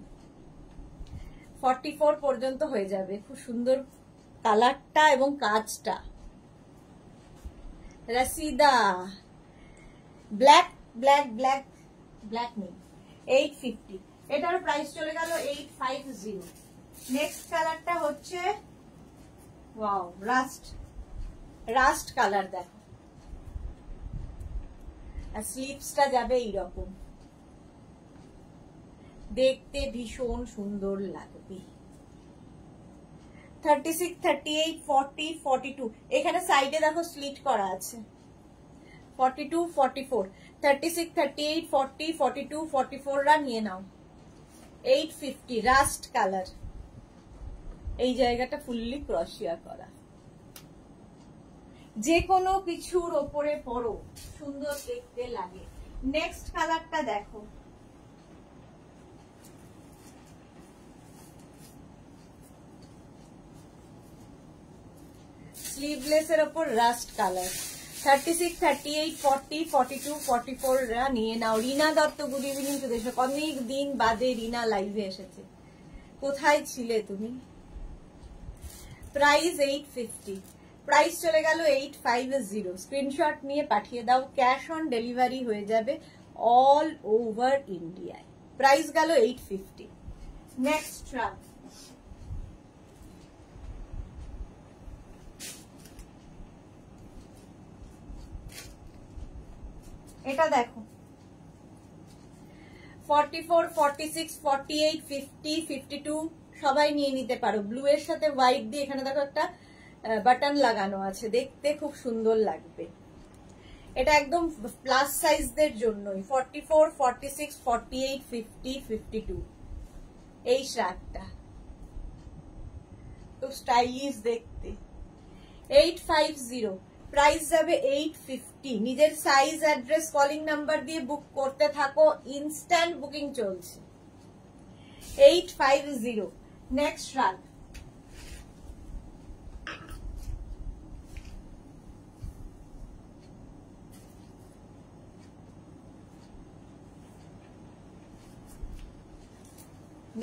[SPEAKER 1] 44 পর্যন্ত হয়ে যাবে, খুব সুন্দর কালারটা এবং কাজটা। Rashida, black black black black নেই, 850, এটার প্রাইস চলে গেল 850। নেক্সট কালারটা হচ্ছে ওয়াও, রাস্ট, রাস্ট কালার দেখো, আর স্লিভসটা যাবে এইরকম, দেখতে ভীষণ সুন্দর লাগবে। 36, 38, 40, 42, এখানে সাইডে দেখো স্লিট করা আছে। 42, 44, 36, 38, 40, 42, 44 রা নিয়ে নাও। 850, রাস্ট কালার, এই জায়গাটা ফুললি ক্রশিয়া করা। যে কোনো কিছুর ওপরে পরো, সুন্দর দেখতে লাগে। নেক্সট কালারটা দেখো, স্লিভলেস এর ওপর রাস্ট কালার। 36, 38, 40, 42, 44 রা নিয়ে নাও। রিনা দত্ত, গুড ইভিনিং টু দেশ। অনেক দিন বাদে রিনা লাইভে এসেছে, কোথায় ছিলে তুমি? প্রাইস 850, প্রাইস চলে গেল 850। স্ক্রিনশট নিয়ে পাঠিয়ে দাও, ক্যাশ অন ডেলিভারি হয়ে যাবে অল ওভার ইন্ডিয়ায়। প্রাইস গেল 850। নেক্সট ট্রাক, এটা দেখো, 44, 46, 48, 50, 52 সবাই নিয়ে নিতে পারো। ব্লু এর সাথে হোয়াইট দিয়ে এখানে দেখো একটা বাটন লাগানো আছে, দেখতে খুব সুন্দর লাগবে। এটা একদম প্লাস সাইজদের জন্যই। 44, 46, 48, 50, 52 এই শার্টটা খুব স্টাইলিশ দেখতে। 850, প্রাইস যাবে 850। নিজের সাইজ, অ্যাড্রেস, কলিং নাম্বার দিয়ে বুক করতে থাকো, ইনস্ট্যান্ট বুকিং চলছে। 850। নেক্সট রান,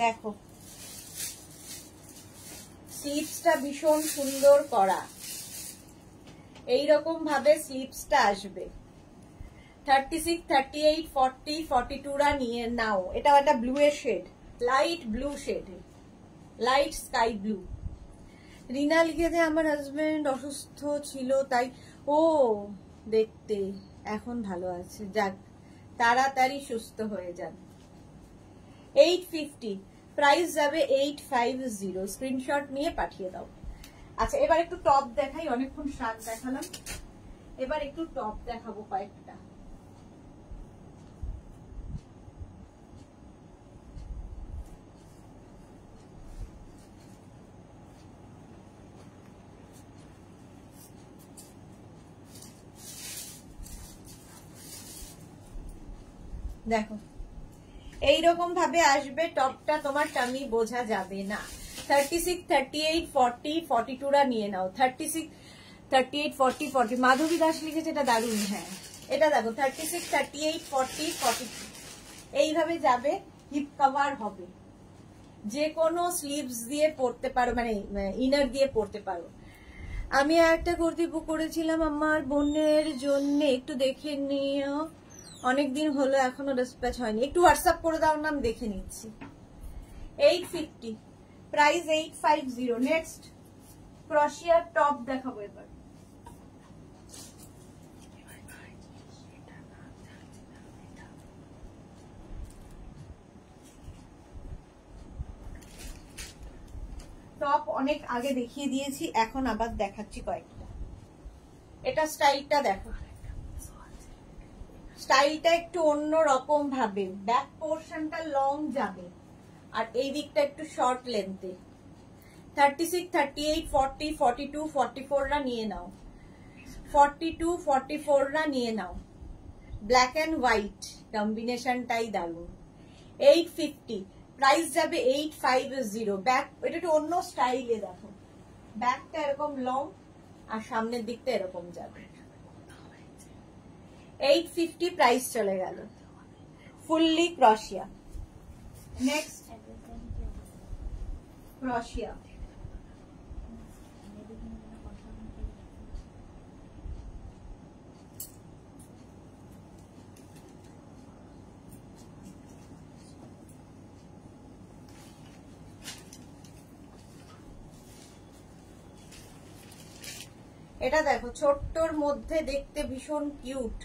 [SPEAKER 1] দেখো স্লিভসটা ভীষণ সুন্দর করা, এইরকম ভাবে স্লিভসটা আসবে। 36, 38, 40, 42 রা নিয়ে নাও। এটা একটা ব্লু এর shade, light blue shade, light sky blue. Rina লিখেছে আমার হাজবেন্ড অসুস্থ ছিল তাই। ও, দেখতে এখন ভালো আছে, যাক তাড়াতাড়ি সুস্থ হয়ে যান। 850, প্রাইস যাবে 850। স্ক্রিনশট নিয়ে পাঠিয়ে দাও। আচ্ছা, এবার একটু টপ দেখাই, অনেকক্ষণ শার্ট দেখালাম। এবার একটু টপ দেখাবো কয়েকটা। দেখো এইরকম ভাবে আসবে টপটা, তোমার টামি বোঝা যাবে না। 36, 38, 40, 42 রা নিয়ে নাও। 36, 38, 40, 40 মাধবী দাস লিখেছে, এটা দারুণ। হ্যাঁ এটা দেখো 36, 38, 40, 42 এইভাবে যাবে, হিপ কভার হবে, যে কোনো স্লিভস দিয়ে পরতে পারো, মানে ইনার দিয়ে পরতে পারো। আমি একটা কুর্তি বুক করেছিলাম আমার বোনের জন্য, একটু দেখে নিও, অনেকদিন হলো এখনো ডিসপ্যাচ হয়নি, একটু হোয়াটসঅ্যাপ করে দাও না, আমি দেখে নিচ্ছি। 850 প্রাইস 850। নেক্সট ক্রোশিয়ার টপ দেখাবো এবার। টপ অনেক আগে দেখিয়ে দিয়েছি, এখন আবার দেখাচ্ছি কয়েকটা। এটা স্টাইলটা দেখো, স্টাইলটা একটু অন্য রকম ভাবে, ব্যাক পোর্শনটা লং যাবে আর এই দিকটা একটু শর্ট লেন্থে। 36, 38, 40, 42, 44 রা নিয়ে নাও। 42, 44 রা নিয়ে নাও। ব্ল্যাক এন্ড হোয়াইট কম্বিনেশনটাই দারুণ। 850 প্রাইস যাবে 850। ব্যাক এটা একটু অন্য স্টাইলে দেখো, ব্যাকটা এরকম লং আর সামনের দিকটা এরকম যাবে। 850 প্রাইস চলে গেল, ফুললি ক্রোশিয়া। নেক্সট ক্রোশিয়া, এটা দেখো ছোট্টর মধ্যে দেখতে ভীষণ কিউট।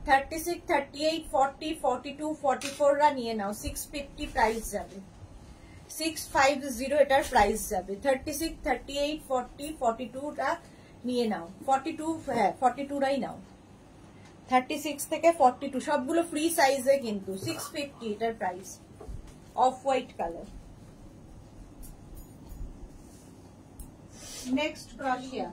[SPEAKER 1] 36, 38, 40, 42, 44 রা নিয়ে নাও। 650 প্রাইস যাবে, 650 এটার প্রাইস যাবে। 36, 38, 40, 42 টা নিয়ে নাও। 42, হ্যাঁ 42 রাই নাও। 36 থেকে 42 সবগুলো ফ্রি সাইজে কিন্তু। 650 এটার price, off white colour. Next crochet,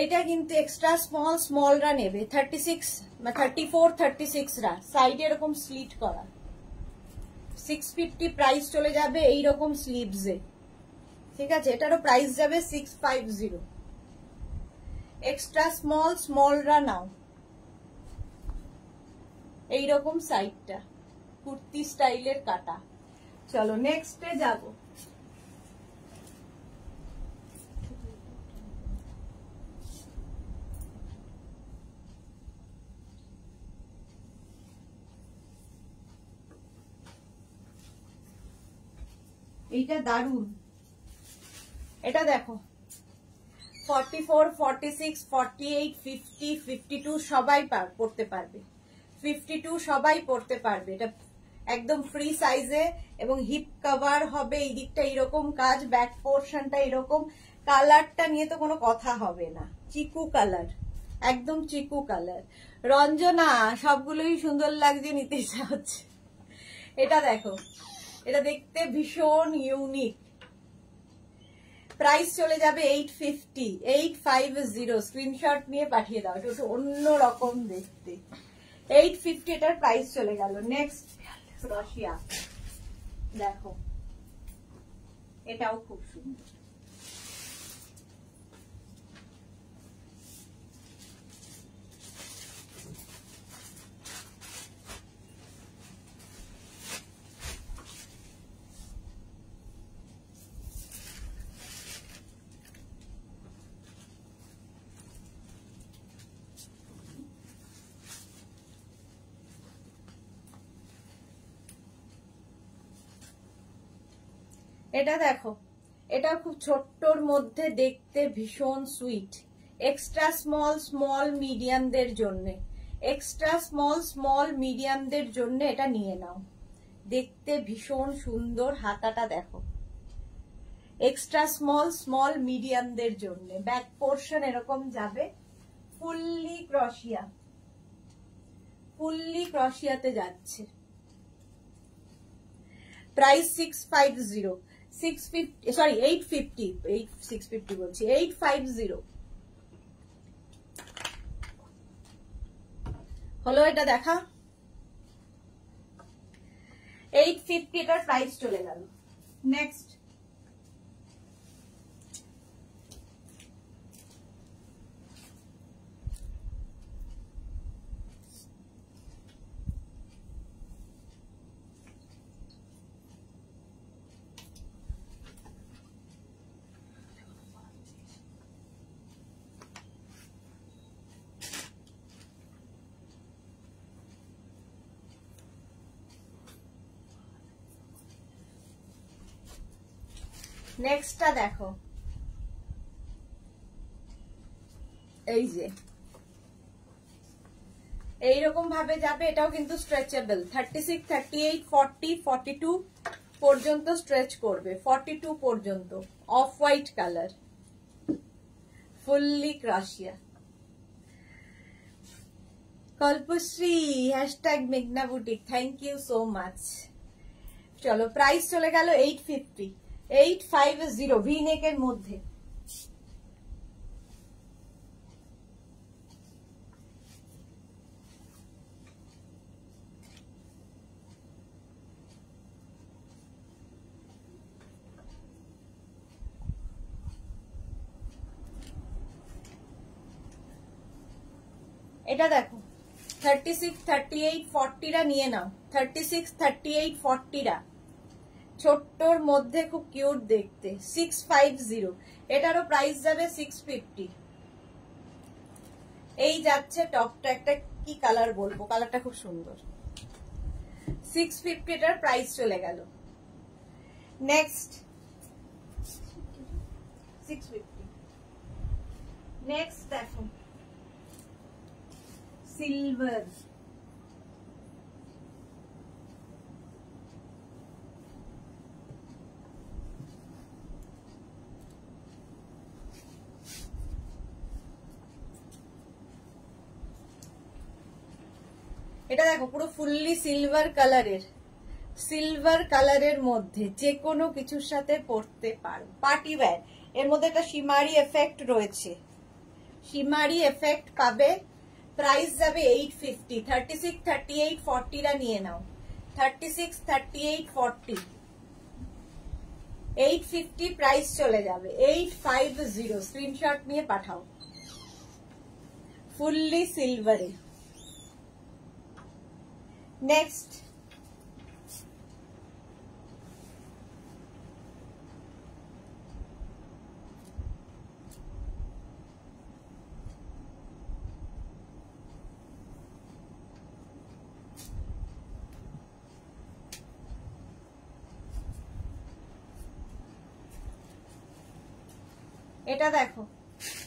[SPEAKER 1] এইটা কিন্তু এক্সট্রা স্মল রা নেবে। 36, 34, 36 রা সাইডে এরকম স্লিট করা। 650 প্রাইস চলে যাবে এইরকম স্লিভসে, ঠিক আছে। এটারও প্রাইস যাবে 650। এক্সট্রা স্মল রা নাও। এইরকম সাইডটা কুর্তি স্টাইলের কাটা। চলো নেক্সটে যাবো। এইটা দারুন, এটা দেখো 44, 46, 48, 50, 52 সবাই পড়তে পারবে। 52 সবাই পড়তে পারবে। এটা একদম ফ্রি সাইজে এবং হিপ কভার হবে। এই দিকটা এরকম কাজ, ব্যাক পোর্শনটা এরকম। কালারটা নিয়ে তো কোনো কথা হবে না, চিকু কালার, একদম চিকু কালার। রঞ্জনা সবগুলোই সুন্দর লাগছে, নিতে ইচ্ছা হচ্ছে। এটা দেখো, এটা দেখতে ভীষণ ইউনিক। প্রাইস চলে যাবে 850, 850। স্ক্রিনশট নিয়ে পাঠিয়ে দাও, এটা অন্য রকম দেখতে। 850 এটার প্রাইস চলে গেল। নেক্সট ক্রোশিয়া দেখো, এটাও খুব সুন্দর। এটা দেখো, এটা খুব ছোট্টর মধ্যে দেখতে ভীষণ সুইট। এক্সট্রা স্মল মিডিয়ামদের জন্য, এক্সট্রা স্মল মিডিয়ামদের জন্য এটা নিয়ে নাও। দেখতে ভীষণ সুন্দর, হাতাটা দেখো। এক্সট্রা স্মল মিডিয়ামদের জন্য ব্যাক পোর্শন এরকম যাবে, ফুললি ক্রশিয়াতে যাচ্ছে। প্রাইস 650, 650 সরি 850, 650 বলছি, 850 হলো। এটা দেখা 850, এটার প্রাইস চলে গেল। নেক্সট নেক্সটটা দেখো, এই যে এইরকম ভাবে যাবে। এটাও কিন্তু স্ট্রেচেবল। 36, 38, 40, 42 পর্যন্ত স্ট্রেচ করবে, 42 পর্যন্ত। Off white colour, fully crochet. Kalpashree hashtag মেঘনা boutique, thank you so much. চলো, প্রাইস চলে গেল 850, 850 ভি নেকের মধ্যে। এটা দেখো 36, 38, 40টা নিয়ে নাও। 36, 38, 40টা ছোট্টর মধ্যে খুব কিউট দেখতে। 650, এটারও প্রাইস যাবে 650। এই যাচ্ছে টপটা, একটা কি কালার বলবো, কালারটা খুব সুন্দর। 650 এটার প্রাইস চলে গেল। নেক্সট 650। নেক্সট দেখো সিলভার, এটা দেখো পুরো ফুললি সিলভার কালারের মধ্যে যে কোনো কিছুর সাথে পরতে পারো। পার্টি ওয়্যার, এর মধ্যে একটা শিমারি এফেক্ট রয়েছে, শিমারি এফেক্ট পাবে। প্রাইস যাবে 850। 36, 38, 40টা নিয়ে নাও। 36, 38, 40, 850 প্রাইস চলে যাবে। 850 স্ক্রিনশট নিয়ে পাঠাও। ফুললি সিলভারে। নেক্সট এটা দেখো,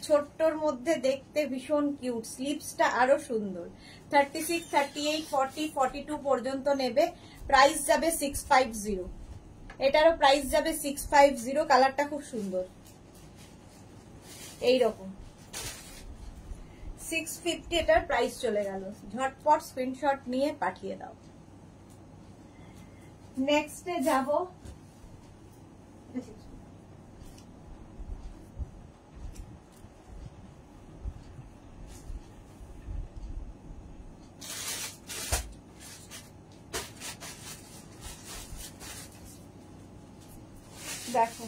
[SPEAKER 1] ছোট্টর মধ্যে দেখতে ভীষণ কিউট, স্লিপসটা আরো সুন্দর। 36, 38, 40, 42 পর্যন্ত নেবে। প্রাইস যাবে 650। এটারও প্রাইস যাবে 650। কালারটা খুব সুন্দর, এইরকম। 650 এটার প্রাইস চলে গেল। ঝটপট স্ক্রিনশট নিয়ে পাঠিয়ে দাও। নেক্সটে যাব, দেখো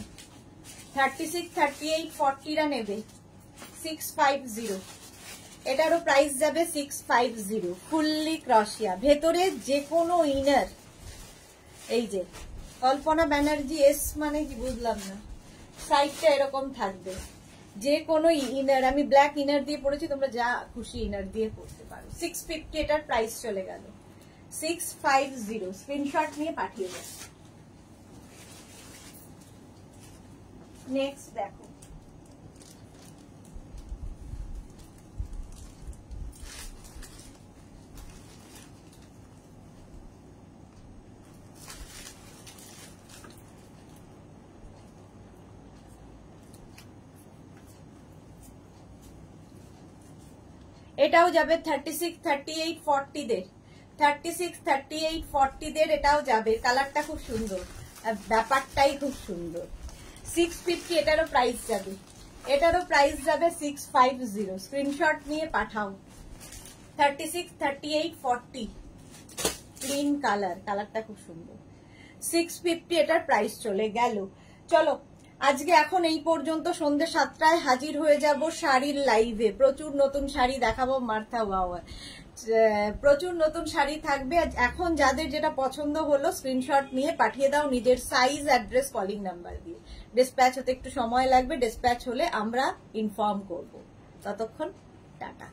[SPEAKER 1] 36, 38, 40টা নেবে 650। এটারও প্রাইস যাবে 650। ফুললি ক্রশিয়া, ভেতরে যে কোনো ইনার। এই যে কল্পনা ব্যানার্জি এস মানে কি বুঝলাম না, সাইডটা এরকম থাকবে। যে কোনো ইনার, আমি ব্ল্যাক ইনার দিয়ে পড়েছি, তোমরা যা খুশি ইনার দিয়ে পড়তে পারো। 650 এটার প্রাইস চলে গেল। 650 স্ক্রিনশট নিয়ে পাঠিয়ে দাও। নেক্সট দেখো, এটাও যাবে 36, 38, 40 দের, 36, 38, 40 দের এটাও যাবে। কালারটা খুব সুন্দর, ব্যাপারটাই খুব সুন্দর। 650 এটারও প্রাইস যাবে, এটারও প্রাইস যাবে 650। স্ক্রিনশট নিয়ে পাঠাও। 36, 38, 40 ক্লিন কালার, কালারটা খুব সুন্দর। 650 এটার প্রাইস চলে গেল। চলো আজকে এখন এই পর্যন্ত। সন্ধ্যে 7টায় হাজির হয়ে যাব শাড়ির লাইভে। প্রচুর নতুন শাড়ি দেখাবো। মার্থা ওয়াও, প্রচুর নতুন শাড়ি থাকবে। এখন যাদের যেটা পছন্দ হলো স্ক্রিনশট নিয়ে পাঠিয়ে দাও নিজের সাইজ, অ্যাড্রেস, কলিং নাম্বার দিয়ে। ডিসপ্যাচ হতে একটু সময় লাগবে, ডিসপ্যাচ হলে আমরা ইনফর্ম করব। ততক্ষণ টাটা।